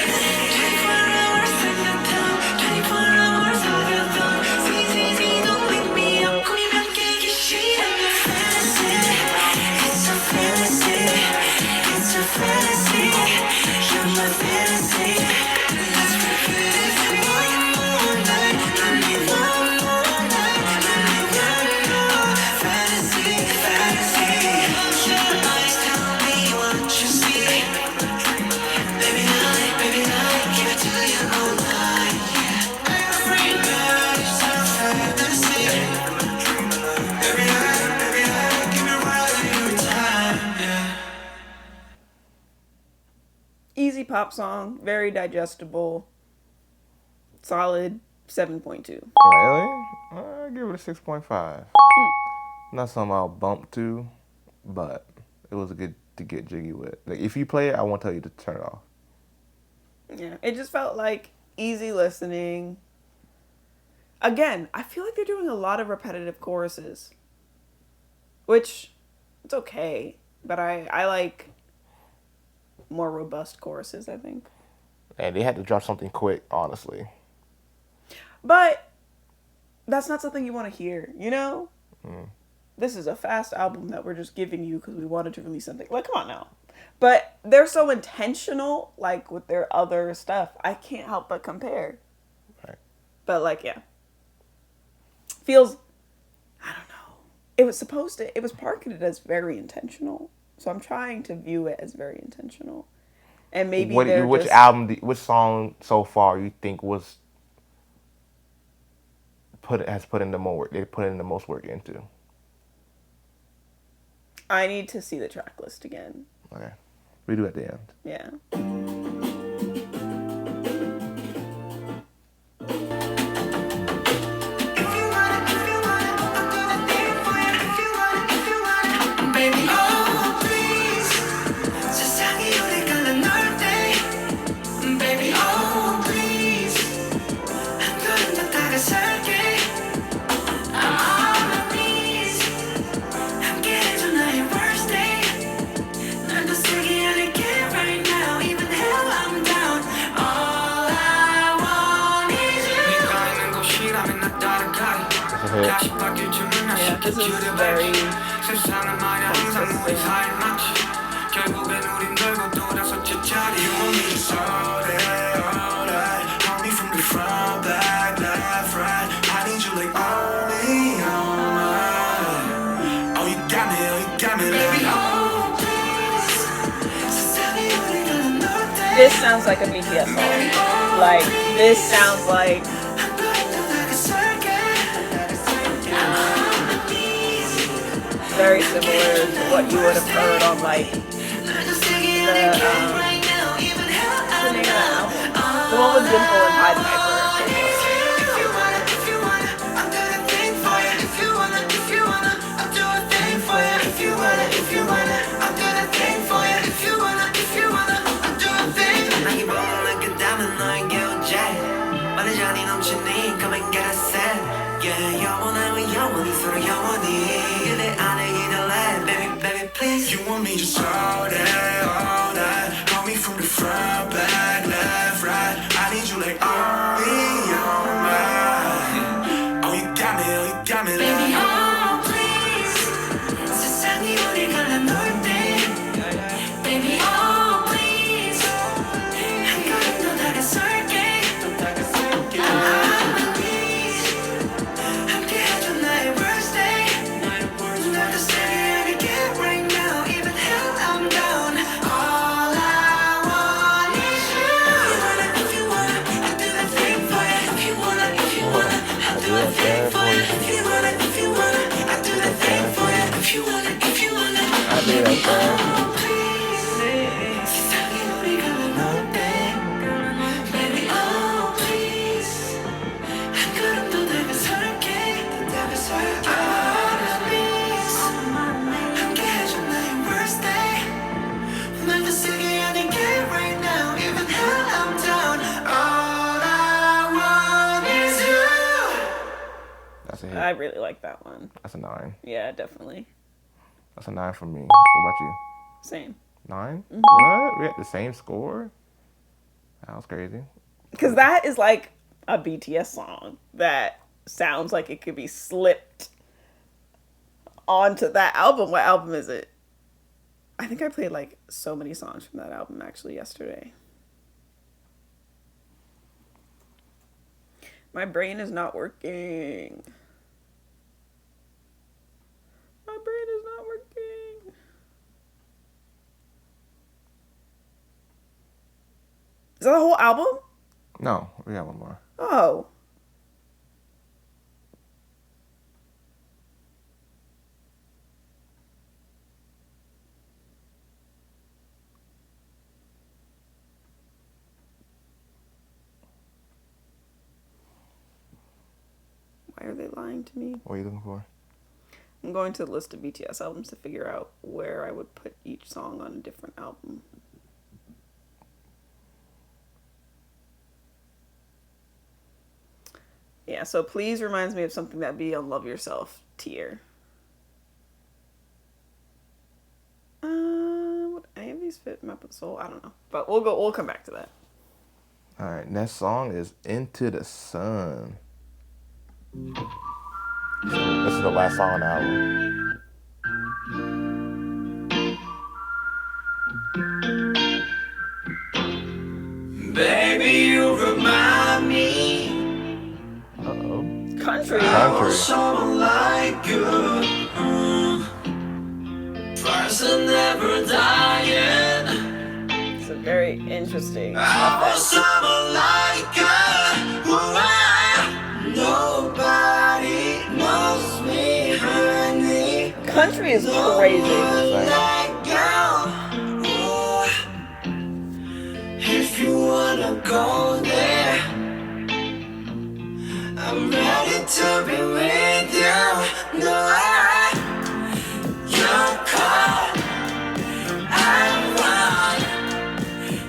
24 hours in the top, 24 hours of your thought. CCC don't wake me up, call me back and get shit. I'm a fantasy, it's a fantasy, it's a fantasy. You're my fantasy. Let's repeat it one more night. Give me one more night. Give me one more fantasy, fantasy. Your eyes tell me what you see. Baby night, give it to you all night. Every night is a fantasy. Every night, give me right every time. Yeah. Easy pop song. Very digestible. Solid 7.2. Really? I give it a 6.5. Not something I'll bump to, but it was good to get jiggy with. Like, if you play it, I won't tell you to turn it off. Yeah. It just felt like easy listening. again, I feel like they're doing a lot of repetitive choruses, which it's okay, but I like more robust choruses, I think. And they had to drop something quick, honestly. But that's not something you want to hear, you know? This is a fast album that we're just giving you because we wanted to release something. Like, come on now. But they're so intentional, like, with their other stuff. I can't help but compare. Right. But, like, yeah. Feels, I don't know. It was marketed as very intentional. So I'm trying to view it as very intentional. And maybe Which song so far you think has put in the more work? They put in the most work into. I need to see the track list again. Okay, we do at the end. Yeah. Baby, oh please 세상이 우리 갈라 널 때 Baby, oh please 한 걸음 더 다가설게 I'm on my knees 함께 해줘 나의 worst day 널 더 세게 안을게 right now even hell I'm down all I want is you 네가 있는 곳이라면 나 따라가리 다시 바뀔 줄은 나 Yeah, this is 시켜주려 very 세상은 말야 항상 우리 사이 맞지 결국엔 우린 결국 돌아서 제자리 You want me to slow down, alright Hold me from the front, back, left, right I need you like only on mine Oh, you got me Baby, oh, please 세상이 우리 갈라 널 때 This sounds like a BTS song. Like, this sounds like 한 걸음 더 다가설게 I'm on my knees very similar to what you would have heard on, like, 널 더 세게 the, 안을게 right now even hell what's the I'm name of that album? down The one with Dimple and Pied Piper. If you wanna, I'll do the thing for you. If you wanna, I'll do a thing for you. If you wanna, I'll do the thing for you. If you wanna, I'll do a thing. 나기 보는 끝담은 너에게 오제. 완전히 넘치니 come and get a set. Yeah, 영원하고 영원히 서로 영원히. 그대 안에 기다려, baby, please. You want me to slow down, all that. Call me from the front, back, left, right. I need you like only on mine. Oh, you got me, baby. Oh, please. 세상이 우리 갈라 놓을 때. Baby, oh, please. 한 걸음 더 다가설게. I'm on my knees. 함께 해줘 나의 worst day. 널 더 세게 안을게 right now. Even hell I'm down. All I want is you. If you wanna, I'll do that thing for you. If you wanna, I'll do that thing for you. If you wanna, I'll do that thing for you. If you wanna, I do that thing. oh please. 세상이 우리 갈라 놓을 때. Baby, oh please. 한 걸음 더 다가설게. On my knees. 함께 해줘 나의 worst day. 널 더 세게 안을게 right now. Even hell I'm down. All I want is you. That's a hit. I really like that one. That's a 9. Yeah, definitely. That's a 9 for me. What about you? Same. 9? What? We had the same score? That was crazy. Because that is like a BTS song that sounds like it could be slipped onto that album. What album is it? I think I played like so many songs from that album actually yesterday. My brain is not working. My brain is not working. Is that the whole album? No, we got one more. Oh. Why are they lying to me? What are you looking for? I'm going to the list of BTS albums to figure out where I would put each song on a different album. Yeah, so Please reminds me of something that'd be a Love Yourself tier. Would any of these fit Map with Soul? I don't know. But we'll come back to that. All right, next song is Into the Sun. This is the last song on the album. Baby, you remind me Uh-oh. Country. Country. someone like you. Person never dying. It's a very interesting I effect. want someone like you. Nobody knows me, honey. Country is crazy. Like you. If you wanna go there, I'm ready to be with you. No, you're caught. I run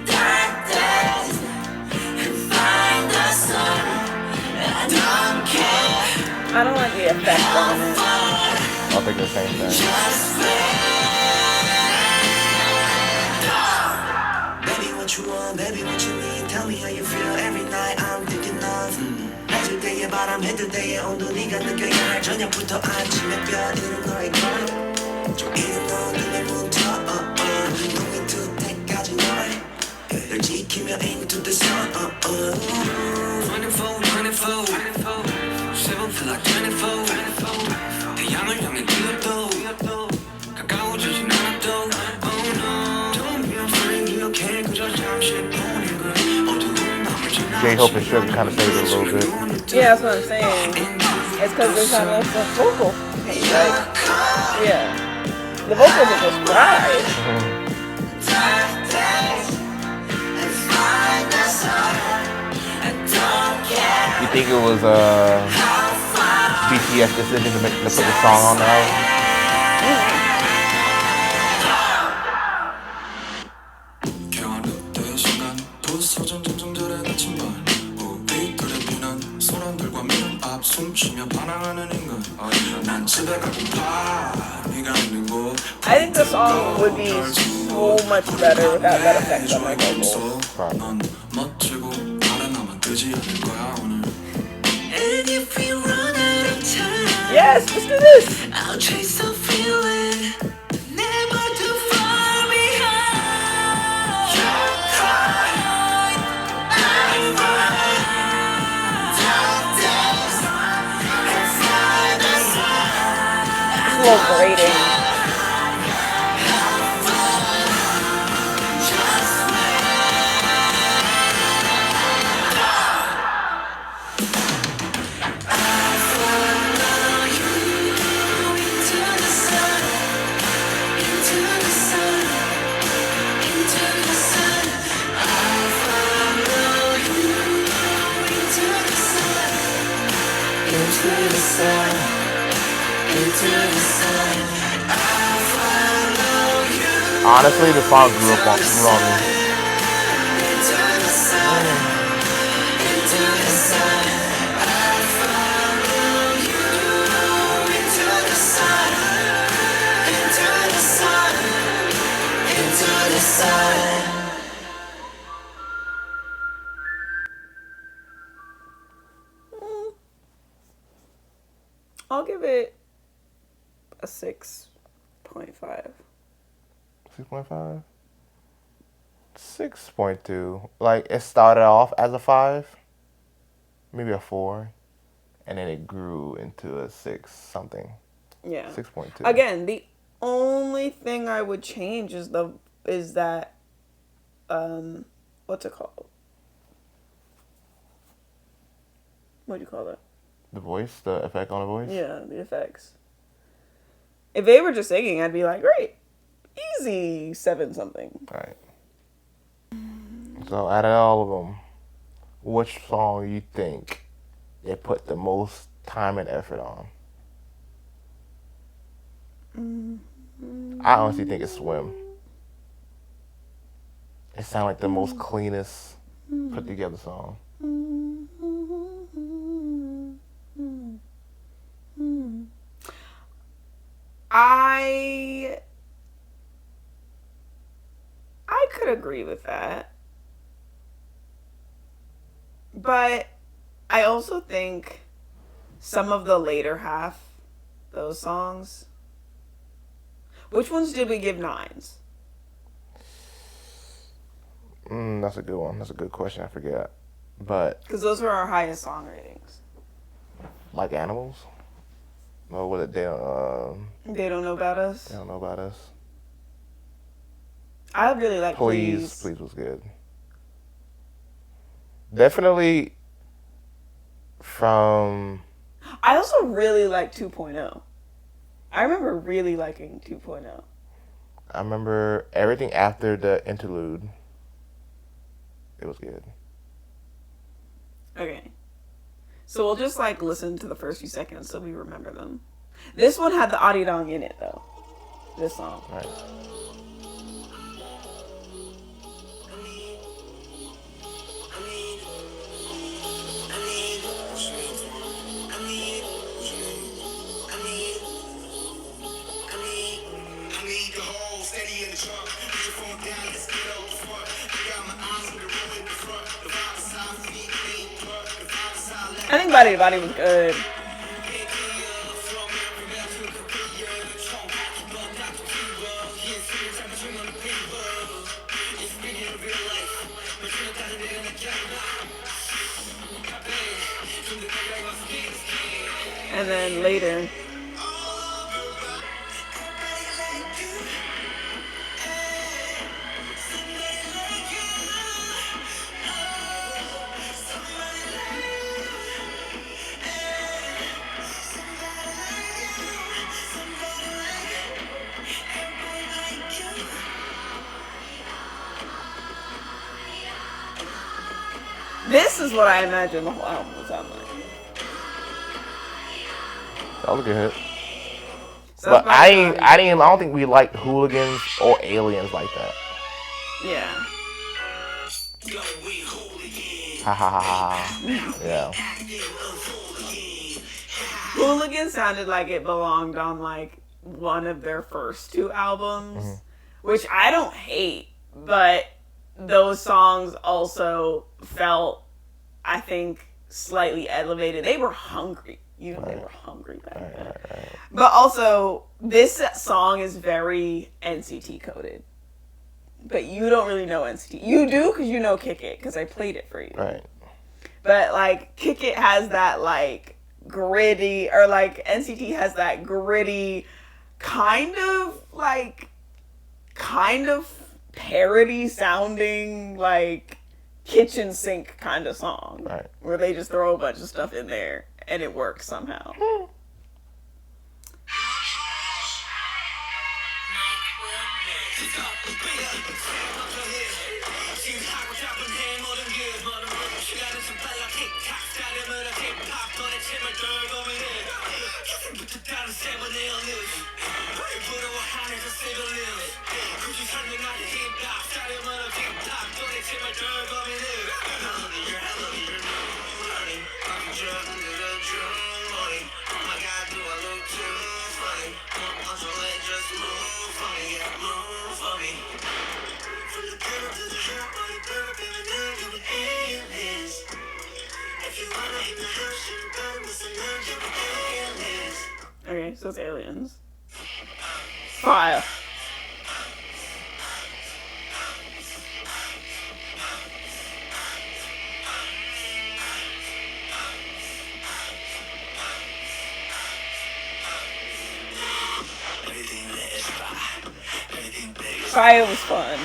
dark days and find the sun. I don't care. I don't like the effect on it. I'll think the same thing. Baby, what you want? Baby, what you need? Tell me how you feel every night. I'm thinking of. 해질 때의 바람, 해뜰 때의 온도 네가 느껴야 할 저녁부터 아침에 뼈이는 너의 걸. 좀 이른 너 눈에 묻혀. No into 때까지 널 지키며 into the sun. 24, 24, 7 feel like 24. 태양을 향해 뛰어도 가까워지진 않아도. Oh no, don't be afraid, 기억해 그저 잠시 보내고 어두운 밤을 지나. J-Hope and Sugar kind of saved it a little bit. Yeah, that's what I'm saying. It's because there's not enough vocal. Like, yeah. The vocals are just fried. You think it was BTS decision to put the song on the album? I think the song would be so much better without that effect on my vocals. Yes, just do this. I'll chase the feeling, never too far behind. You're caught, I run, dark days, and find the sun. It's a little grating. Honestly, the song grew on me. I'll give it a 6.5. 6.5? 6.2. Like, it started off as a 5, maybe a 4, and then it grew into a 6 something. Yeah. 6.2. Again, the only thing I would change is that what's it called? What do you call that? The voice, the effect on the voice? Yeah, the effects. If they were just singing, I'd be like, great. Easy 7 something. Right. So out of all of them, which song you think they put the most time and effort on? I honestly think it's Swim. It sounds like the most cleanest put together song. I could agree with that. But I also think some of the later half, those songs. Which ones did we give 9s? That's a good one. That's a good question. I forget. But Because those were our highest song ratings. like animals? Or was it They don't know about us. They don't know about us? I really like Please was good. Definitely from... I also really like 2.0. I remember really liking 2.0. I remember everything after the interlude. It was good. Okay. So we'll just like listen to the first few seconds so we remember them. This one had the arirang in it though. This song. Right. I think Body to Body was good. And then later. This is what I imagine the whole album would sound like. That was a good hit. So But I don't think we liked Hooligans or Aliens like that. Yeah. Ha ha ha ha. Yeah. Hooligan sounded like it belonged on like one of their first 2 albums, which I don't hate, but those songs also felt, I think, slightly elevated. They were hungry. They were hungry back then. Right. But also, this song is very NCT coded. But you don't really know NCT. You do because you know Kick It, because I played it for you. Right. But like Kick It has that like gritty, or like NCT has that gritty kind of parody sounding like kitchen sink kind of song. Right. Where they just throw a bunch of stuff in there and it works somehow. Okay, so it's Aliens. Fire. Fire was fun.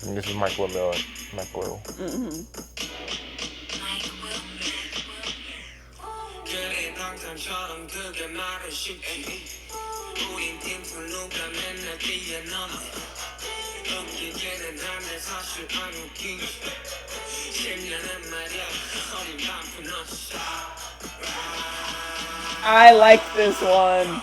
And this is Mike Will. Mike Will. I like this one.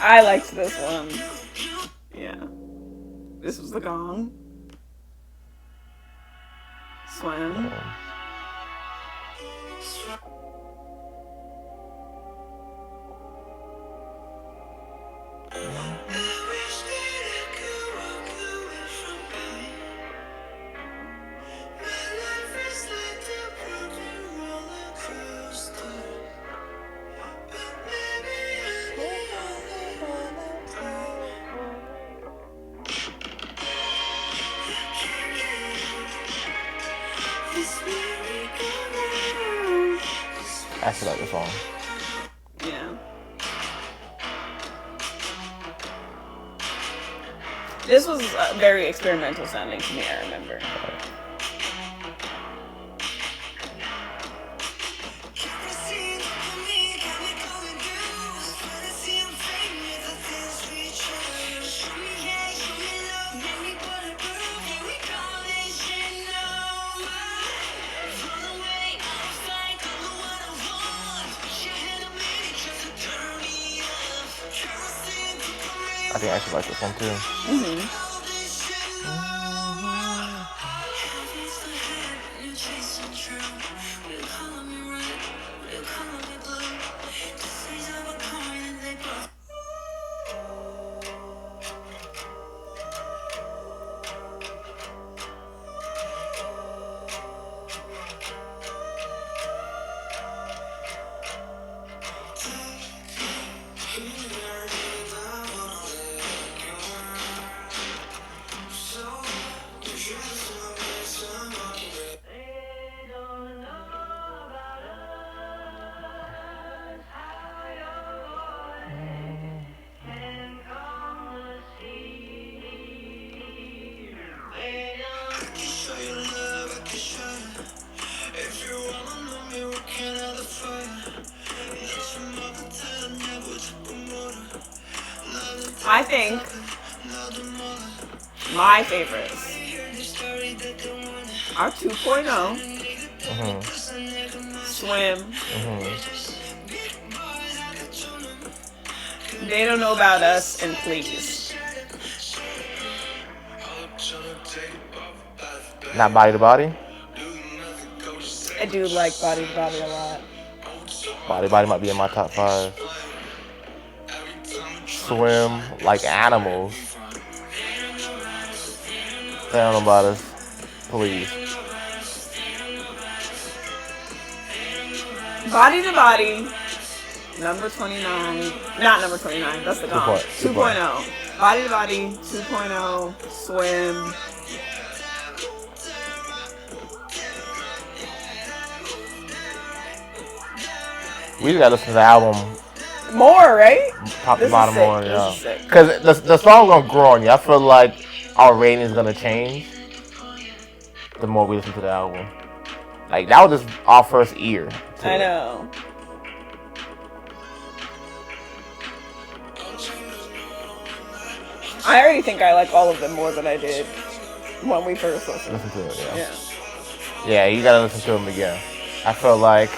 I liked this one. Yeah. This was the gong. Swim. I actually like this song. Yeah. This was very experimental sounding to me, I remember. I think I actually like this one too. I think my favorites are 2.0, Swim, They Don't Know About Us, and Please. Not Body to Body. I do like Body to Body a lot. Body to Body might be in my top 5. Swim like animals. They Don't Know About Us. Please. Body to Body, number 29. Not number 29, that's the gong. 2.0. Body to Body, 2.0, Swim. We just gotta listen to the album More, right? top to This is bottom sick. more, This yeah. is sick. Because the song gonna grow on you. I feel like our rating is gonna change the more we listen to the album. Like that was just our first ear. I know. I already think I like all of them more than I did when we first listened. Listen to it, yeah. Yeah. Yeah, you gotta listen to them again. I feel like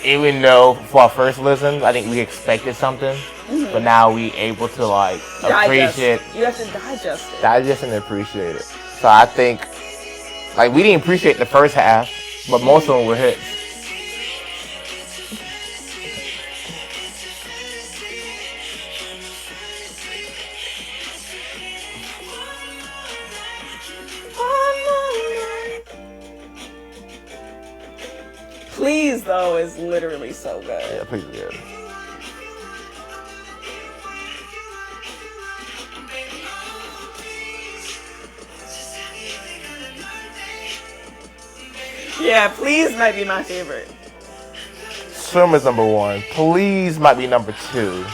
even though for our first listen, I think we expected something, but now we able to like appreciate, You have to digest it. digest and appreciate it. So I think like we didn't appreciate the first half, but most of them were hits. Please, though, is literally so good. Yeah, please be good. Yeah, Please might be my favorite. Swim is number 1. Please might be number 2.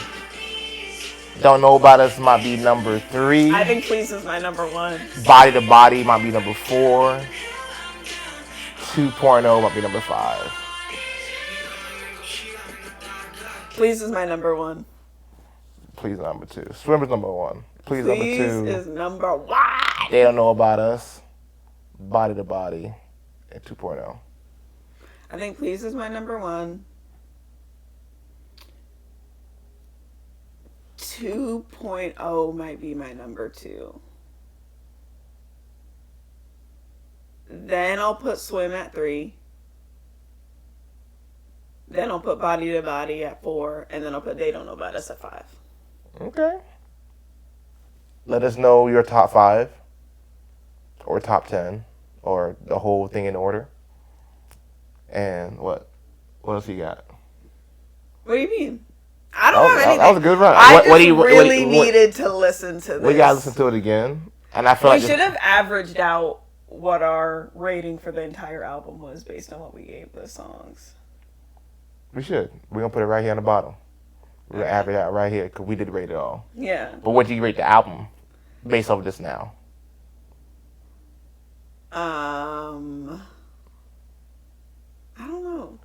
Don't Know About Us might be number 3. I think Please is my number 1. Body to Body might be number 4. 2.0 might be number 5. Please is my number 1. Please number 2. Swimmer's number 1. Please number 2. Is number 1. They don't know about us. Body to body. And 2.0. I think Please is my number 1. 2.0 might be my number 2. Then I'll put Swim at 3. Then I'll put Body to Body at 4. And then I'll put They Don't Know About Us at 5. Okay. Let us know your top 5. Or top 10. Or the whole thing in order. And what else you got? What do you mean? I don't have anything. That was a good run. I really needed to listen to this. We gotta listen to it again. And I feel we like should have averaged out what our rating for the entire album was based on what we gave the songs. We should. We're gonna put it right here on the bottom. We're gonna average out right here because we did rate it all. Yeah. But what do you rate the album based off of this now? I don't know.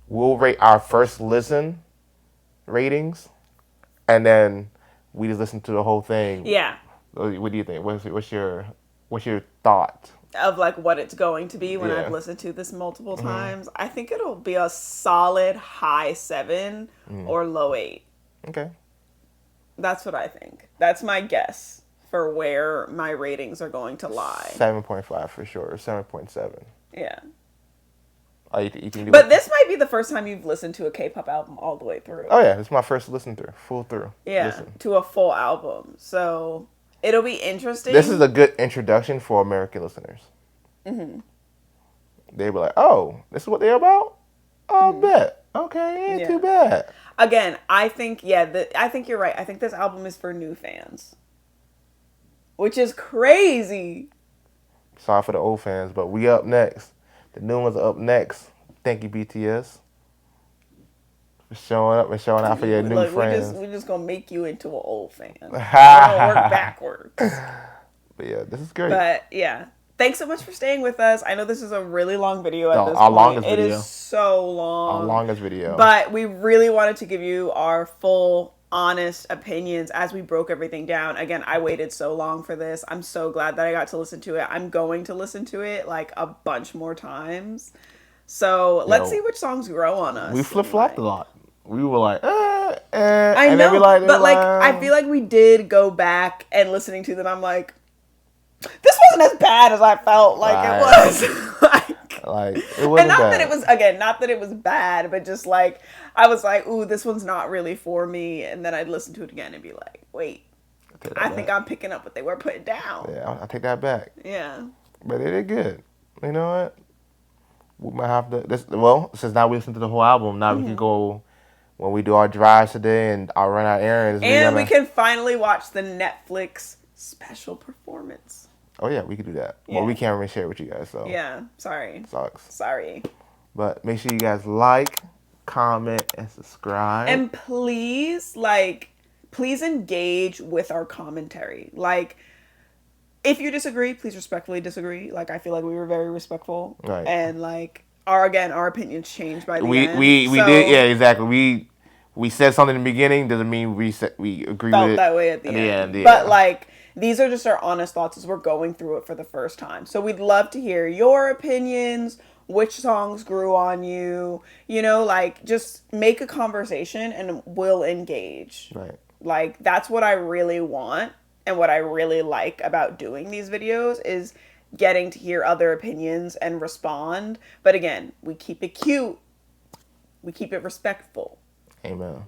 We'll rate our first listen ratings, and then we just listen to the whole thing. Yeah. What do you think? What's your thought? Of like what it's going to be when I've listened to this multiple times. I think it'll be a solid high 7 or low 8. Okay. That's what I think. That's my guess for where my ratings are going to lie. 7.5 for sure. 7.7. Yeah. Oh, you can do But this might be the first time you've listened to a K-pop album all the way through. Oh yeah, this is my first listen through, full through. Yeah, listen. to a full album. So it'll be interesting. This is a good introduction for American listeners. Mm-hmm. They be like, "Oh, this is what they're about." Oh, bet. Okay, ain't too bad. Again, I think I think you're right. I think this album is for new fans, which is crazy. Sorry for the old fans, but we up next. The new ones are up next. Thank you, BTS, for showing up and showing out for your new friends. We're just gonna make you into an old fan. We're gonna work backwards. But yeah, this is great. But yeah. Thanks so much for staying with us. I know this is a really long video at this our point. longest video. It is so long. Our longest video. But we really wanted to give you our full, honest opinions as we broke everything down. Again, I waited so long for this. I'm so glad that I got to listen to it. I'm going to listen to it like a bunch more times. So let's see which songs grow on us. We flip-flopped a lot. We were like, I and know, but like, I I feel like we did go back and listening to them. I'm like, this wasn't as bad as I felt like it was. like it wasn't and not bad. that it was not that it was bad, but just like I was like, ooh, this one's not really for me. And then I'd listen to it again and be like, wait, I think I'm picking up what they were putting down. Yeah, I'll take that back. Yeah. But they did good. You know what? We might have to. Since now we listen to the whole album, now we can go when we do our drives today and I'll run our errands. And we can finally watch the Netflix special performance. Oh yeah, we could do that. Yeah. Well, we can't really share it with you guys, so Yeah, sorry. Sucks. Sorry. But make sure you guys like, comment, and subscribe. And please engage with our commentary. Like, if you disagree, please respectfully disagree. Like, I feel like we were very respectful. Right. And like our opinions changed by the end. We did, yeah, exactly. We said something in the beginning, doesn't mean we agree felt with it that way at the end. yeah. But like, these are just our honest thoughts as we're going through it for the first time. So we'd love to hear your opinions, which songs grew on you, like just make a conversation and we'll engage. Right. Like, that's what I really want and what I really like about doing these videos is getting to hear other opinions and respond. But again, we keep it cute. We keep it respectful. Amen.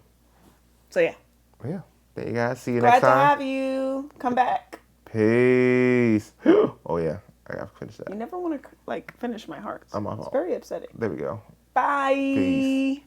So yeah. Yeah. There you guys. See you next Glad to time. have you. Come back. Peace. Oh yeah. I gotta finish that. You never want to finish my heart. I'm off. It's very upsetting. There we go. Bye. Peace.